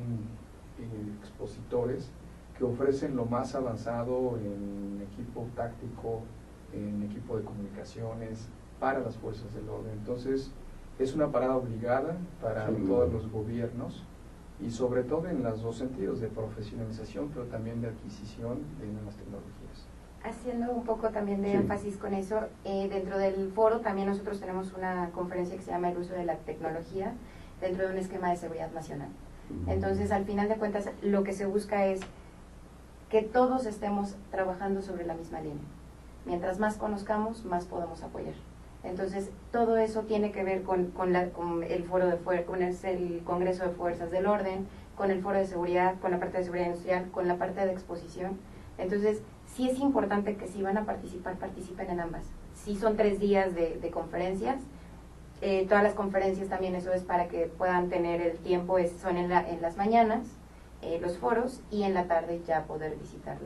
expositores que ofrecen lo más avanzado en equipo táctico, en equipo de comunicaciones para las fuerzas del orden. Entonces, es una parada obligada para todos los gobiernos, y sobre todo en los dos sentidos, de profesionalización, pero también de adquisición de nuevas tecnologías. Haciendo un poco también de énfasis con eso, dentro del foro también nosotros tenemos una conferencia que se llama el uso de la tecnología dentro de un esquema de seguridad nacional. Entonces, al final de cuentas, lo que se busca es que todos estemos trabajando sobre la misma línea. Mientras más conozcamos, más podemos apoyar. Entonces, todo eso tiene que ver con el foro con el Congreso de Fuerzas del Orden, con el foro de seguridad, con la parte de seguridad industrial, con la parte de exposición. Entonces, sí es importante que si van a participar, participen en ambas. Sí son 3 días de conferencias. Todas las conferencias también, eso es para que puedan tener el tiempo, son en las mañanas, los foros, y en la tarde ya poder visitar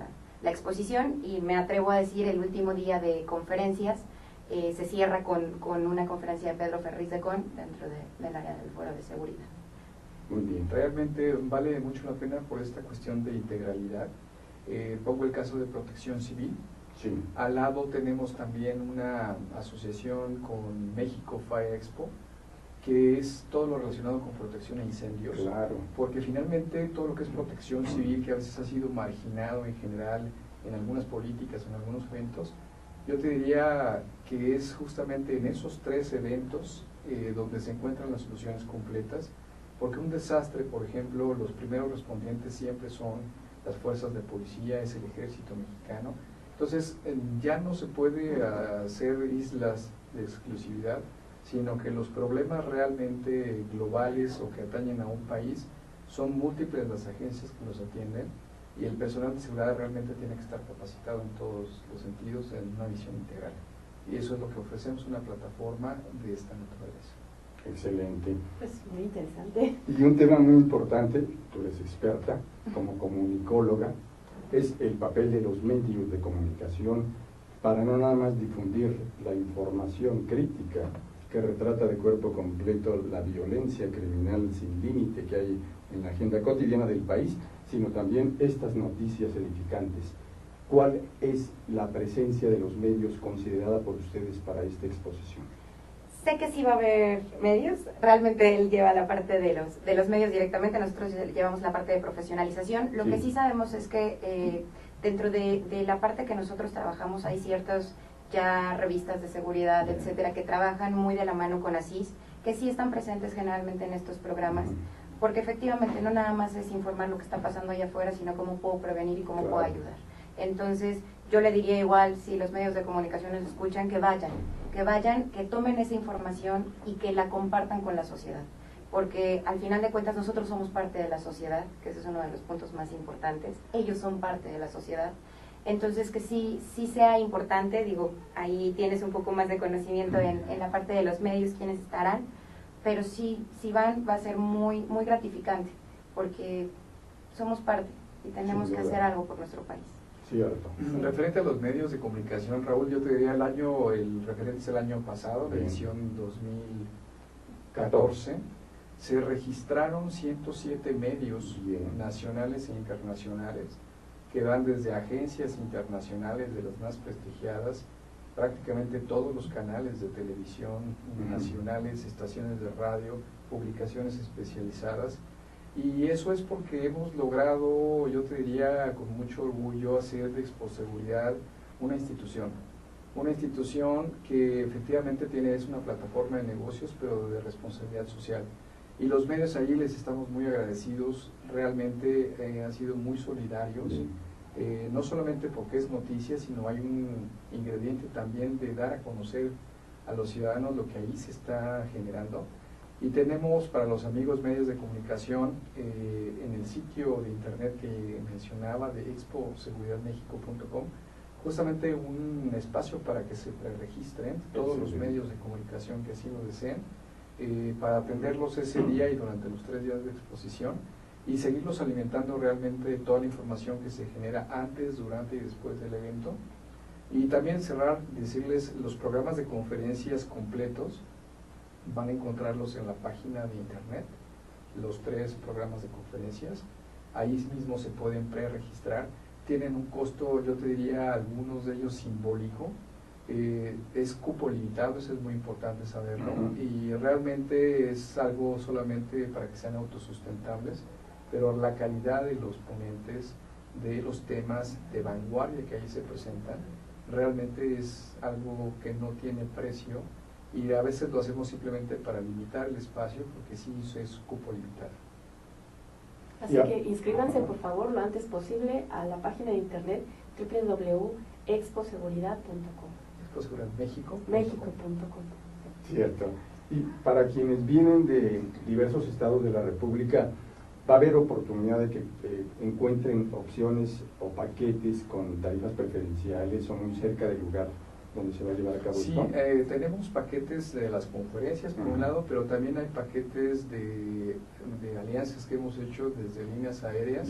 la exposición. Y me atrevo a decir, el último día de conferencias se cierra con una conferencia de Pedro Ferriz de Con dentro del área del foro de seguridad. Muy bien. Realmente vale mucho la pena por esta cuestión de integralidad. Pongo el caso de Protección Civil. Sí. Al lado tenemos también una asociación con México Fire Expo, que es todo lo relacionado con protección e incendios. Claro. Porque finalmente todo lo que es protección civil, que a veces ha sido marginado en general en algunas políticas, en algunos eventos, yo te diría que es justamente en esos 3 eventos donde se encuentran las soluciones completas, porque un desastre, por ejemplo, los primeros respondientes siempre son las fuerzas de policía, es el ejército mexicano. Entonces, ya no se puede hacer islas de exclusividad, sino que los problemas realmente globales o que atañen a un país son múltiples las agencias que los atienden, y el personal de seguridad realmente tiene que estar capacitado en todos los sentidos, en una visión integral. Y eso es lo que ofrecemos, una plataforma de esta naturaleza. Excelente. Pues muy interesante. Y un tema muy importante, tú eres experta como comunicóloga, es el papel de los medios de comunicación para no nada más difundir la información crítica que retrata de cuerpo completo la violencia criminal sin límite que hay en la agenda cotidiana del país, sino también estas noticias edificantes. ¿Cuál es la presencia de los medios considerada por ustedes para esta exposición? Sé que sí va a haber medios, realmente él lleva la parte de los medios directamente, nosotros llevamos la parte de profesionalización. Lo que sí sabemos es que dentro de la parte que nosotros trabajamos hay ciertas ya revistas de seguridad, etcétera, que trabajan muy de la mano con ASIS, que sí están presentes generalmente en estos programas, porque efectivamente no nada más es informar lo que está pasando allá afuera, sino cómo puedo prevenir y cómo puedo ayudar. Entonces, yo le diría igual, si los medios de comunicación nos escuchan, que vayan, que tomen esa información y que la compartan con la sociedad. Porque al final de cuentas nosotros somos parte de la sociedad, que ese es uno de los puntos más importantes. Ellos son parte de la sociedad. Entonces, que sí sea importante, digo, ahí tienes un poco más de conocimiento en la parte de los medios, quienes estarán, pero si van, va a ser muy, muy gratificante, porque somos parte y tenemos que hacer algo por nuestro país. Cierto. Referente a los medios de comunicación, Raúl, yo te diría el referente es el año pasado, la edición 2014, se registraron 107 medios nacionales e internacionales que van desde agencias internacionales de las más prestigiadas, prácticamente todos los canales de televisión nacionales, estaciones de radio, publicaciones especializadas, y eso es porque hemos logrado, yo te diría con mucho orgullo, hacer de Exposeguridad una institución que efectivamente es una plataforma de negocios, pero de responsabilidad social. Y los medios ahí les estamos muy agradecidos, realmente han sido muy solidarios, no solamente porque es noticia, sino hay un ingrediente también de dar a conocer a los ciudadanos lo que ahí se está generando. Y tenemos para los amigos medios de comunicación en el sitio de internet que mencionaba de exposeguridadmexico.com justamente un espacio para que se preregistren todos los medios de comunicación que así lo deseen, para atenderlos ese día y durante los 3 días de exposición, y seguirlos alimentando realmente toda la información que se genera antes, durante y después del evento. Y también cerrar, decirles, los programas de conferencias completos van a encontrarlos en la página de internet, los 3 programas de conferencias, ahí mismo se pueden preregistrar, tienen un costo, yo te diría, algunos de ellos simbólico, es cupo limitado, eso es muy importante saberlo, y realmente es algo solamente para que sean autosustentables, pero la calidad de los ponentes, de los temas de vanguardia que ahí se presentan, realmente es algo que no tiene precio, y a veces lo hacemos simplemente para limitar el espacio, porque sí es cupo limitado. Así que inscríbanse por favor lo antes posible a la página de internet www.exposeguridad.com. México.com. Cierto. Y para quienes vienen de diversos estados de la República, va a haber oportunidad de que encuentren opciones o paquetes con tarifas preferenciales o muy cerca del lugar donde se va a llevar a cabo Sí, esto. tenemos paquetes de las conferencias por un lado, pero también hay paquetes de alianzas que hemos hecho desde líneas aéreas,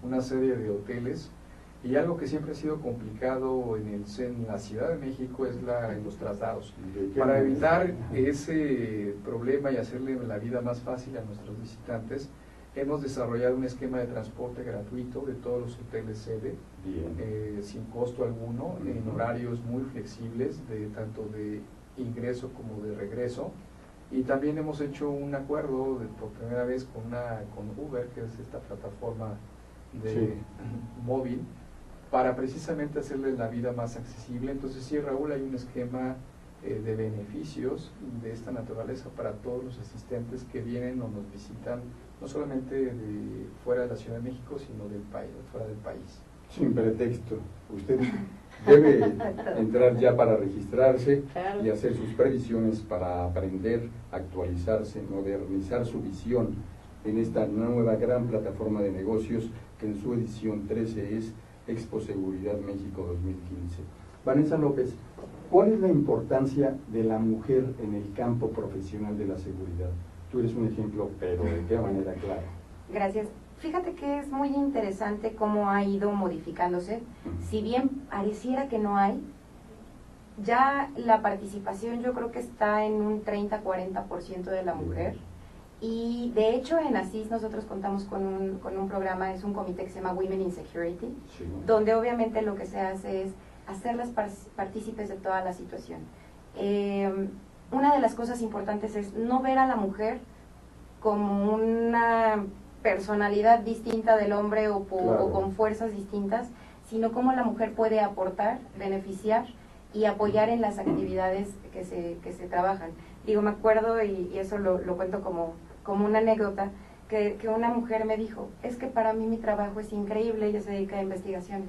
una serie de hoteles, y algo que siempre ha sido complicado en la Ciudad de México es los traslados. Para evitar ese problema y hacerle la vida más fácil a nuestros visitantes, hemos desarrollado un esquema de transporte gratuito de todos los hoteles sede, sin costo alguno, en horarios muy flexibles, tanto de ingreso como de regreso. Y también hemos hecho un acuerdo por primera vez con Uber, que es esta plataforma móvil, para precisamente hacerle la vida más accesible. Entonces sí, Raúl, hay un esquema de beneficios de esta naturaleza para todos los asistentes que vienen o nos visitan, no solamente de fuera de la Ciudad de México, sino del país, fuera del país. Sin pretexto. Usted debe entrar ya para registrarse y hacer sus previsiones para aprender, actualizarse, modernizar su visión en esta nueva gran plataforma de negocios que en su edición 13 es Exposeguridad México 2015. Vanessa López, ¿cuál es la importancia de la mujer en el campo profesional de la seguridad? Tú eres un ejemplo, pero ¿de qué manera clara? Gracias. Fíjate que es muy interesante cómo ha ido modificándose. Si bien pareciera que no hay, ya la participación yo creo que está en un 30-40% de la mujer. Y de hecho en ASIS nosotros contamos con un programa, es un comité que se llama Women in Security, donde obviamente lo que se hace es hacerlas partícipes de toda la situación. Una de las cosas importantes es no ver a la mujer como una personalidad distinta del hombre o con fuerzas distintas, sino cómo la mujer puede aportar, beneficiar y apoyar en las actividades que se trabajan. Digo, me acuerdo, y eso lo cuento como una anécdota, que una mujer me dijo, es que para mí mi trabajo es increíble, ella se dedica a investigaciones,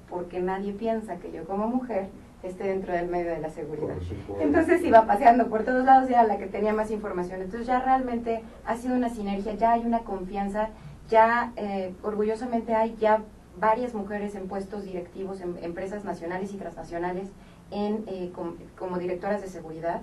porque nadie piensa que yo como mujer esté dentro del medio de la seguridad. Entonces iba paseando por todos lados y era la que tenía más información. Entonces ya realmente ha sido una sinergia, ya hay una confianza, ya orgullosamente hay ya varias mujeres en puestos directivos en empresas nacionales y transnacionales como directoras de seguridad.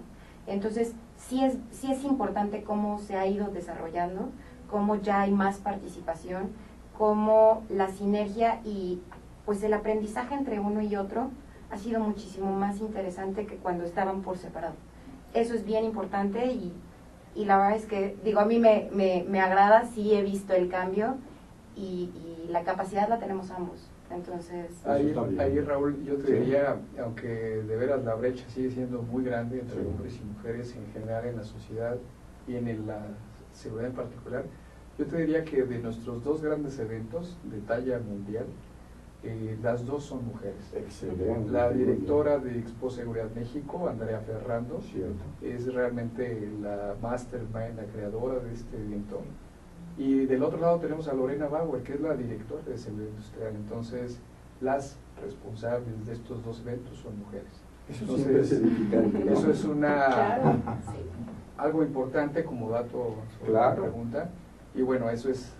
Entonces sí es importante cómo se ha ido desarrollando, cómo ya hay más participación, cómo la sinergia y pues el aprendizaje entre uno y otro ha sido muchísimo más interesante que cuando estaban por separado. Eso es bien importante y la verdad es que, digo, a mí me agrada, sí he visto el cambio y la capacidad la tenemos ambos. Entonces, ahí Raúl, yo te diría, aunque de veras la brecha sigue siendo muy grande entre hombres y mujeres en general en la sociedad y en la seguridad en particular, yo te diría que de nuestros dos grandes eventos de talla mundial, las dos son mujeres. Excelente. La directora de Expo Seguridad México, Andrea Ferrando, es realmente la mastermind, la creadora de este evento. Y del otro lado tenemos a Lorena Bauer, que es la directora de Seguridad Industrial. Entonces, las responsables de estos dos eventos son mujeres. Eso es algo importante como dato sobre la pregunta. Y bueno, eso es,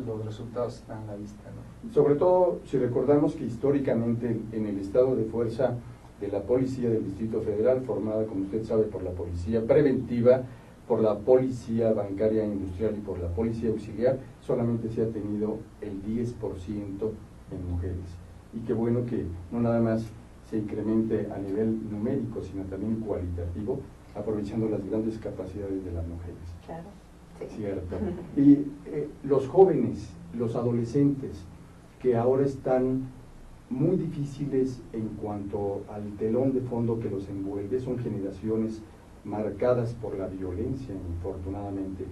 los resultados están a la vista, ¿no? Sobre todo, si recordamos que históricamente en el estado de fuerza de la Policía del Distrito Federal, formada, como usted sabe, por la Policía Preventiva, por la Policía Bancaria Industrial y por la Policía Auxiliar, solamente se ha tenido el 10% en mujeres. Y qué bueno que no nada más se incremente a nivel numérico, sino también cualitativo, aprovechando las grandes capacidades de las mujeres. Claro. sí. Cierto. Y los jóvenes, los adolescentes, que ahora están muy difíciles en cuanto al telón de fondo que los envuelve, son generaciones marcadas por la violencia, infortunadamente.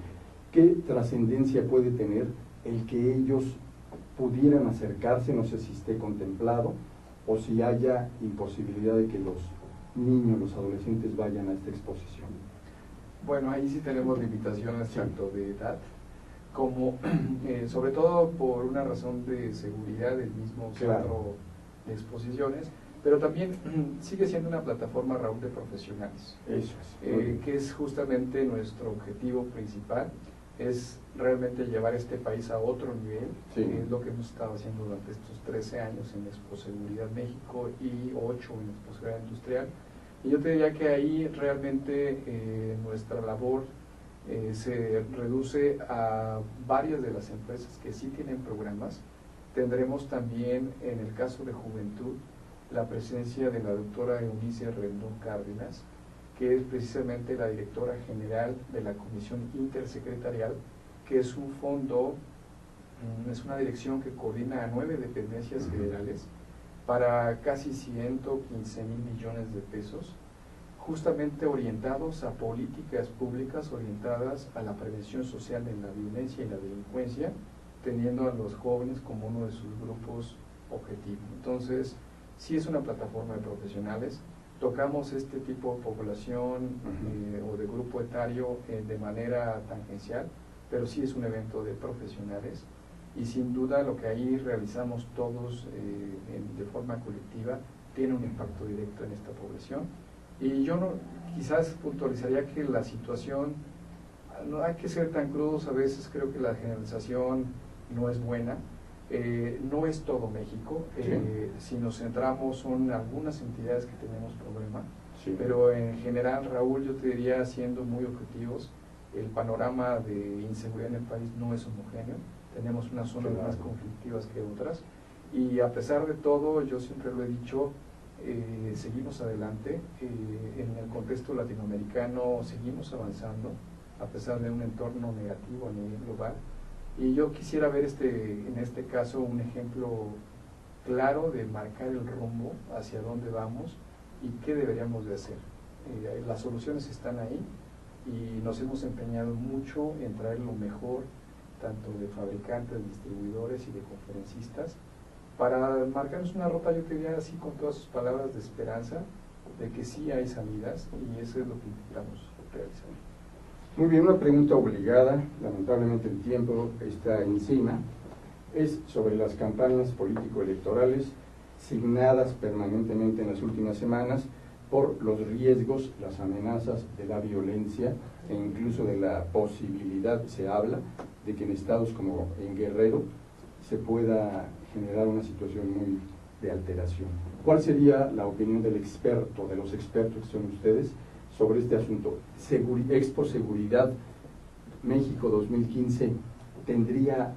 ¿Qué trascendencia puede tener el que ellos pudieran acercarse? No sé si esté contemplado o si haya imposibilidad de que los niños, los adolescentes vayan a esta exposición. Bueno, ahí sí tenemos limitaciones tanto de edad como, sobre todo por una razón de seguridad del mismo centro de exposiciones, pero también sigue siendo una plataforma, Raúl, de profesionales. Eso es. Que es justamente nuestro objetivo principal, es realmente llevar este país a otro nivel, que es lo que hemos estado haciendo durante estos 13 años en Expo Seguridad México y 8 en Expo Seguridad Industrial. Y yo te diría que ahí realmente nuestra labor se reduce a varias de las empresas que sí tienen programas. Tendremos también, en el caso de juventud, la presencia de la doctora Eunice Rendón Cárdenas, que es precisamente la directora general de la Comisión Intersecretarial, que es un fondo, es una dirección que coordina a 9 dependencias federales para casi 115 mil millones de pesos, justamente orientados a políticas públicas orientadas a la prevención social de la violencia y la delincuencia, teniendo a los jóvenes como uno de sus grupos objetivo. Entonces, sí es una plataforma de profesionales, tocamos este tipo de población o de grupo etario de manera tangencial, pero sí es un evento de profesionales y sin duda lo que ahí realizamos todos de forma colectiva tiene un impacto directo en esta población. Y yo quizás puntualizaría que la situación, no hay que ser tan crudos, a veces creo que la generalización no es buena. No es todo México, si nos centramos son algunas entidades que tenemos problema, pero en general, Raúl, yo te diría, siendo muy objetivos, el panorama de inseguridad en el país no es homogéneo, tenemos unas zonas más conflictivas que otras, y a pesar de todo, yo siempre lo he dicho, seguimos adelante, en el contexto latinoamericano seguimos avanzando, a pesar de un entorno negativo a nivel global. Y yo quisiera ver en este caso un ejemplo claro de marcar el rumbo hacia dónde vamos y qué deberíamos de hacer. Las soluciones están ahí y nos hemos empeñado mucho en traer lo mejor, tanto de fabricantes, distribuidores y de conferencistas, para marcarnos una ruta, yo te diría así con todas sus palabras de esperanza, de que sí hay salidas y eso es lo que intentamos realizar. Muy bien, una pregunta obligada, lamentablemente el tiempo está encima, es sobre las campañas político-electorales signadas permanentemente en las últimas semanas por los riesgos, las amenazas de la violencia e incluso de la posibilidad, se habla, de que en estados como en Guerrero se pueda generar una situación muy de alteración. ¿Cuál sería la opinión del experto, de los expertos que son ustedes, sobre este asunto? Expo Seguridad México 2015 tendría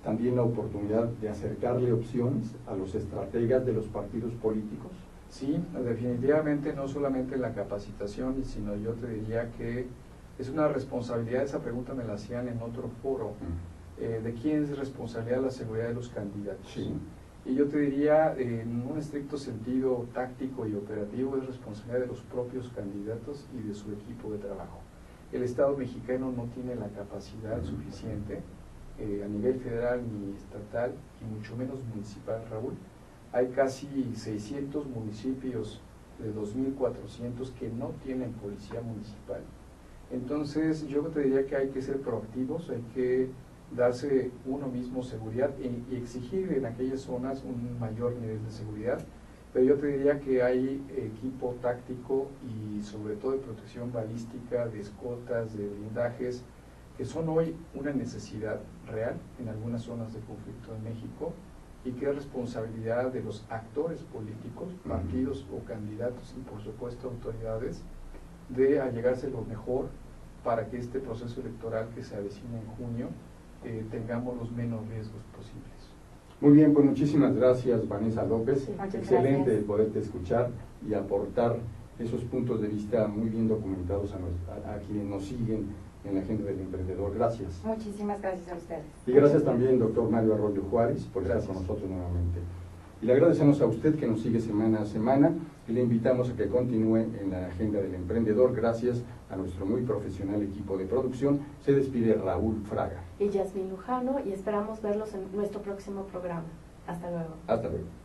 también la oportunidad de acercarle opciones a los estrategas de los partidos políticos? Sí, definitivamente no solamente la capacitación, sino yo te diría que es una responsabilidad, esa pregunta me la hacían en otro foro, de quién es responsabilidad la seguridad de los candidatos. Sí. Y yo te diría, en un estricto sentido táctico y operativo, es responsabilidad de los propios candidatos y de su equipo de trabajo. El Estado mexicano no tiene la capacidad suficiente a nivel federal ni estatal, y mucho menos municipal, Raúl. Hay casi 600 municipios de 2.400 que no tienen policía municipal. Entonces yo te diría que hay que ser proactivos, hay que darse uno mismo seguridad y exigir en aquellas zonas un mayor nivel de seguridad, pero yo te diría que hay equipo táctico y sobre todo de protección balística, de escoltas, de blindajes, que son hoy una necesidad real en algunas zonas de conflicto en México, y que es responsabilidad de los actores políticos, partidos o candidatos, y por supuesto autoridades, de allegarse lo mejor para que este proceso electoral que se avecina en junio tengamos los menos riesgos posibles. Muy bien, pues muchísimas gracias, Vanessa López. Sí, muchas Excelente gracias. poderte escuchar y aportar esos puntos de vista muy bien documentados a quienes nos siguen en la Agenda del Emprendedor. Gracias. Muchísimas gracias a ustedes. Y gracias también, doctor Mario Arroyo Juárez, por estar con nosotros nuevamente. Y le agradecemos a usted que nos sigue semana a semana y le invitamos a que continúe en la Agenda del Emprendedor. Gracias a nuestro muy profesional equipo de producción. Se despide Raúl Fraga. Y Yasmín Lujano, y esperamos verlos en nuestro próximo programa. Hasta luego. Hasta luego.